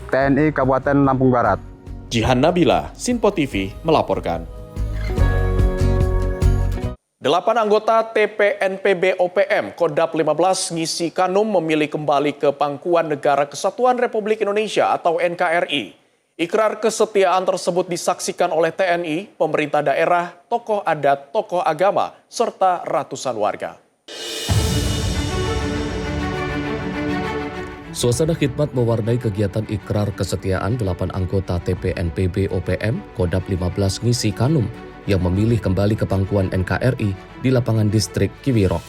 TNI Kabupaten Lampung Barat. Jihan Nabila, Simpo TV melaporkan. 8 anggota TPNPB OPM Kodap 15 ngisi Kanum memilih kembali ke Pangkuan Negara Kesatuan Republik Indonesia atau NKRI. Ikrar kesetiaan tersebut disaksikan oleh TNI, pemerintah daerah, tokoh adat, tokoh agama, serta ratusan warga. Suasana khidmat mewarnai kegiatan ikrar kesetiaan 8 anggota TPNPB OPM Kodap 15 ngisi Kanum yang memilih kembali ke pangkuan NKRI di lapangan distrik Kiwirok.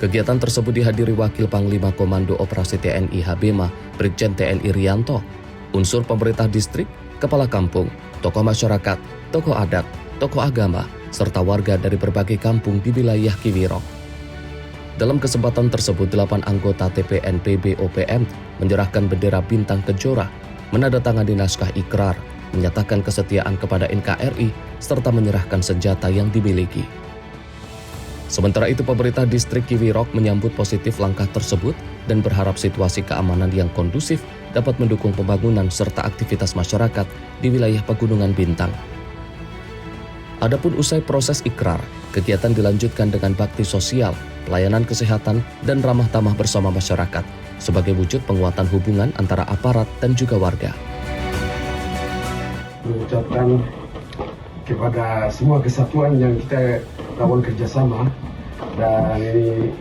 Kegiatan tersebut dihadiri Wakil Panglima Komando Operasi TNI Habema, Brigjen TNI Rianto, unsur pemerintah distrik, kepala kampung, tokoh masyarakat, tokoh adat, tokoh agama, serta warga dari berbagai kampung di wilayah Kiwirok. Dalam kesempatan tersebut, 8 anggota TPNPB OPM menyerahkan bendera bintang kejora, menandatangani naskah ikrar, menyatakan kesetiaan kepada NKRI, serta menyerahkan senjata yang dimiliki. Sementara itu, pemerintah distrik Kiwirok menyambut positif langkah tersebut dan berharap situasi keamanan yang kondusif dapat mendukung pembangunan serta aktivitas masyarakat di wilayah Pegunungan Bintang. Adapun usai proses ikrar, kegiatan dilanjutkan dengan bakti sosial, pelayanan kesehatan, dan ramah tamah bersama masyarakat sebagai wujud penguatan hubungan antara aparat dan juga warga. Mengucapkan kepada semua kesatuan yang kita lakukan kerjasama, dan ini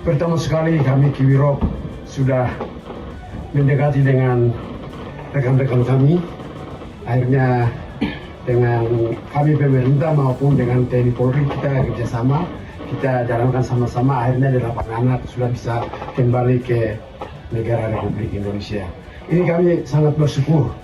pertama sekali kami Kiwirok sudah mendekati dengan rekan-rekan kami, akhirnya dengan kami pemerintah maupun dengan TNI Polri kita kerjasama, kita jalankan sama-sama, akhirnya 8 anak sudah bisa kembali ke negara Republik Indonesia. Ini kami sangat bersyukur,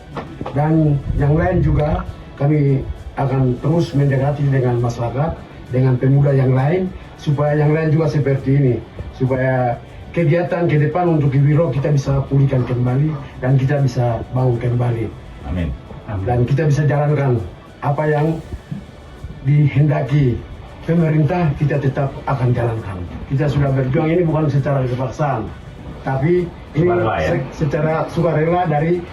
dan yang lain juga kami akan terus mendekati dengan masyarakat, dengan pemuda yang lain, supaya yang lain juga seperti ini, supaya kegiatan ke depan untuk Kiwirok kita bisa pulihkan kembali dan kita bisa bangun kembali. Amin. Dan kita bisa jalankan apa yang dihendaki pemerintah, kita tetap akan jalankan. Kita sudah berjuang ini bukan secara kepaksaan, tapi ini secara sukarela dari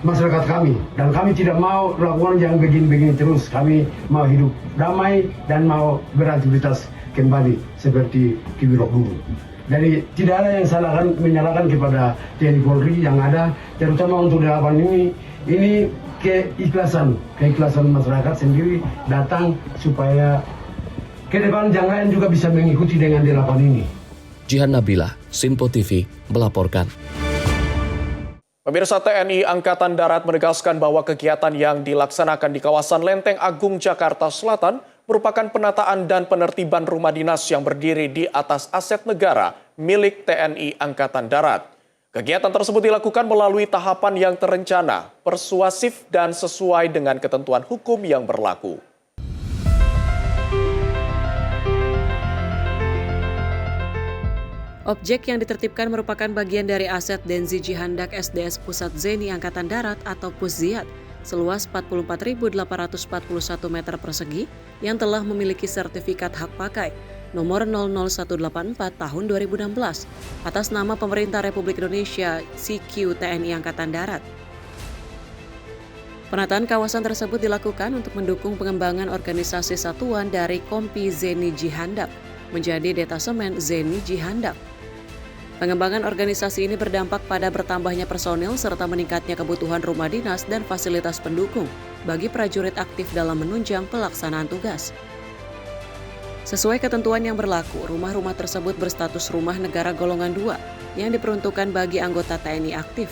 masyarakat kami. Dan kami tidak mau melakukan yang begini-begini terus. Kami mau hidup damai dan mau beraktivitas kembali seperti Kiwirok dulu. Jadi tidak ada yang menyalahkan kepada TNI Polri yang ada, terutama untuk 8 ini keikhlasan masyarakat sendiri datang supaya ke depan yang lain juga bisa mengikuti dengan 8 ini. Jihan Nabila, Simpo TV melaporkan. Pemirsa, TNI Angkatan Darat menegaskan bahwa kegiatan yang dilaksanakan di kawasan Lenteng Agung, Jakarta Selatan merupakan penataan dan penertiban rumah dinas yang berdiri di atas aset negara milik TNI Angkatan Darat. Kegiatan tersebut dilakukan melalui tahapan yang terencana, persuasif, dan sesuai dengan ketentuan hukum yang berlaku. Objek yang ditertibkan merupakan bagian dari aset Denzi Jihandak SDS Pusat Zeni Angkatan Darat atau Pusziat seluas 44.841 meter persegi yang telah memiliki sertifikat hak pakai nomor 00184 tahun 2016 atas nama Pemerintah Republik Indonesia CQ TNI Angkatan Darat. Penataan kawasan tersebut dilakukan untuk mendukung pengembangan organisasi satuan dari Kompi Zeni Jihandak menjadi detasemen Zeni Jihandak. Pengembangan organisasi ini berdampak pada bertambahnya personil serta meningkatnya kebutuhan rumah dinas dan fasilitas pendukung bagi prajurit aktif dalam menunjang pelaksanaan tugas. Sesuai ketentuan yang berlaku, rumah-rumah tersebut berstatus rumah negara golongan 2 yang diperuntukkan bagi anggota TNI aktif.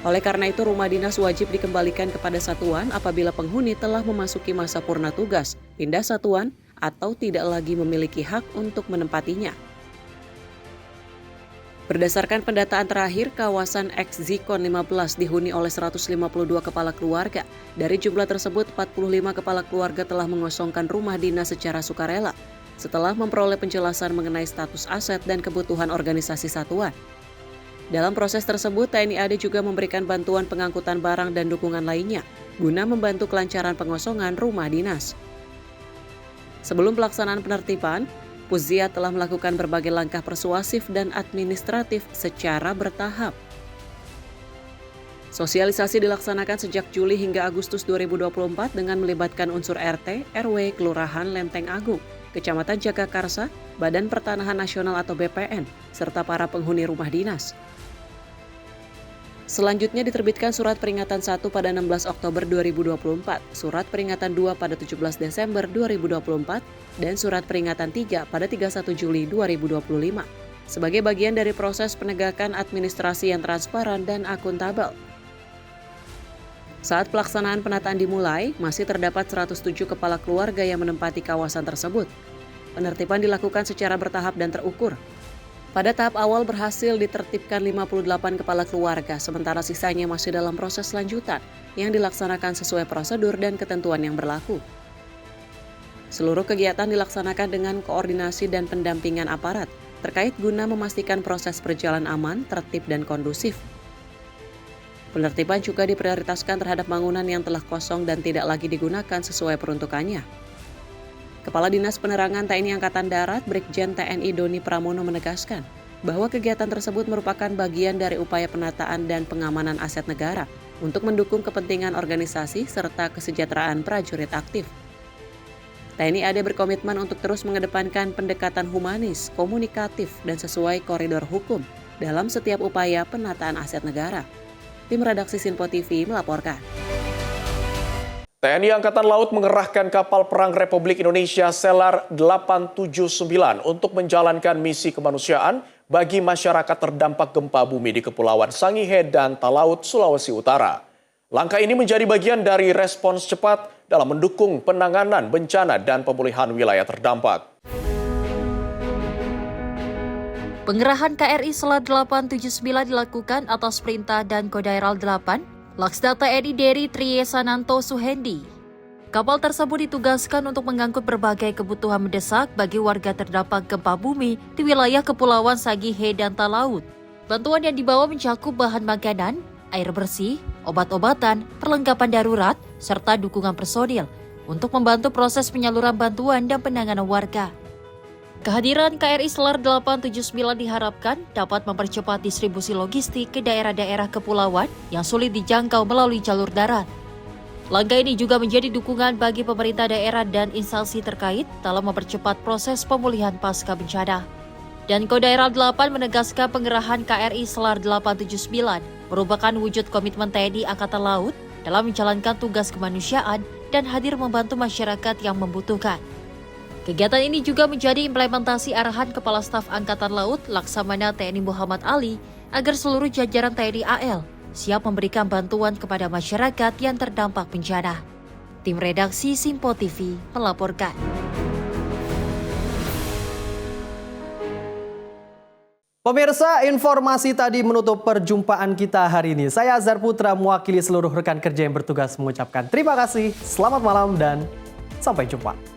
Oleh karena itu, rumah dinas wajib dikembalikan kepada satuan apabila penghuni telah memasuki masa purna tugas, pindah satuan, atau tidak lagi memiliki hak untuk menempatinya. Berdasarkan pendataan terakhir, kawasan X-Zikon 15 dihuni oleh 152 kepala keluarga. Dari jumlah tersebut, 45 kepala keluarga telah mengosongkan rumah dinas secara sukarela setelah memperoleh penjelasan mengenai status aset dan kebutuhan organisasi satuan. Dalam proses tersebut, TNI AD juga memberikan bantuan pengangkutan barang dan dukungan lainnya guna membantu kelancaran pengosongan rumah dinas. Sebelum pelaksanaan penertiban, Pusziat telah melakukan berbagai langkah persuasif dan administratif secara bertahap. Sosialisasi dilaksanakan sejak Juli hingga Agustus 2024 dengan melibatkan unsur RT, RW, Kelurahan Lenteng Agung, Kecamatan Jagakarsa, Badan Pertanahan Nasional atau BPN, serta para penghuni rumah dinas. Selanjutnya diterbitkan Surat Peringatan 1 pada 16 Oktober 2024, Surat Peringatan 2 pada 17 Desember 2024, dan Surat Peringatan 3 pada 31 Juli 2025, sebagai bagian dari proses penegakan administrasi yang transparan dan akuntabel. Saat pelaksanaan penataan dimulai, masih terdapat 107 kepala keluarga yang menempati kawasan tersebut. Penertiban dilakukan secara bertahap dan terukur. Pada tahap awal berhasil ditertibkan 58 kepala keluarga, sementara sisanya masih dalam proses lanjutan yang dilaksanakan sesuai prosedur dan ketentuan yang berlaku. Seluruh kegiatan dilaksanakan dengan koordinasi dan pendampingan aparat terkait guna memastikan proses berjalan aman, tertib, dan kondusif. Penertiban juga diprioritaskan terhadap bangunan yang telah kosong dan tidak lagi digunakan sesuai peruntukannya. Kepala Dinas Penerangan TNI Angkatan Darat Brigjen TNI Doni Pramono menegaskan bahwa kegiatan tersebut merupakan bagian dari upaya penataan dan pengamanan aset negara untuk mendukung kepentingan organisasi serta kesejahteraan prajurit aktif. TNI AD berkomitmen untuk terus mengedepankan pendekatan humanis, komunikatif, dan sesuai koridor hukum dalam setiap upaya penataan aset negara. Tim Redaksi Sinpo TV melaporkan. TNI Angkatan Laut mengerahkan kapal perang Republik Indonesia Selar 879 untuk menjalankan misi kemanusiaan bagi masyarakat terdampak gempa bumi di Kepulauan Sangihe dan Talaut, Sulawesi Utara. Langkah ini menjadi bagian dari respons cepat dalam mendukung penanganan bencana dan pemulihan wilayah terdampak. Pengerahan KRI Selar 879 dilakukan atas perintah dan Kodairal 8, Laksda TNI Deri Triyesananto Suhendi. Kapal tersebut ditugaskan untuk mengangkut berbagai kebutuhan mendesak bagi warga terdampak gempa bumi di wilayah Kepulauan Sangihe dan Talaut. Bantuan yang dibawa mencakup bahan makanan, air bersih, obat-obatan, perlengkapan darurat, serta dukungan personil untuk membantu proses penyaluran bantuan dan penanganan warga. Kehadiran KRI Selar 879 diharapkan dapat mempercepat distribusi logistik ke daerah-daerah kepulauan yang sulit dijangkau melalui jalur darat. Langkah ini juga menjadi dukungan bagi pemerintah daerah dan instansi terkait dalam mempercepat proses pemulihan pasca bencana. Dan Kodairal 8 menegaskan pengerahan KRI Selar 879 merupakan wujud komitmen TNI Angkatan Laut dalam menjalankan tugas kemanusiaan dan hadir membantu masyarakat yang membutuhkan. Kegiatan ini juga menjadi implementasi arahan Kepala Staf Angkatan Laut Laksamana TNI Muhammad Ali agar seluruh jajaran TNI AL siap memberikan bantuan kepada masyarakat yang terdampak bencana. Tim redaksi Simpo TV melaporkan. Pemirsa, informasi tadi menutup perjumpaan kita hari ini. Saya Azhar Putra mewakili seluruh rekan kerja yang bertugas mengucapkan terima kasih, selamat malam, dan sampai jumpa.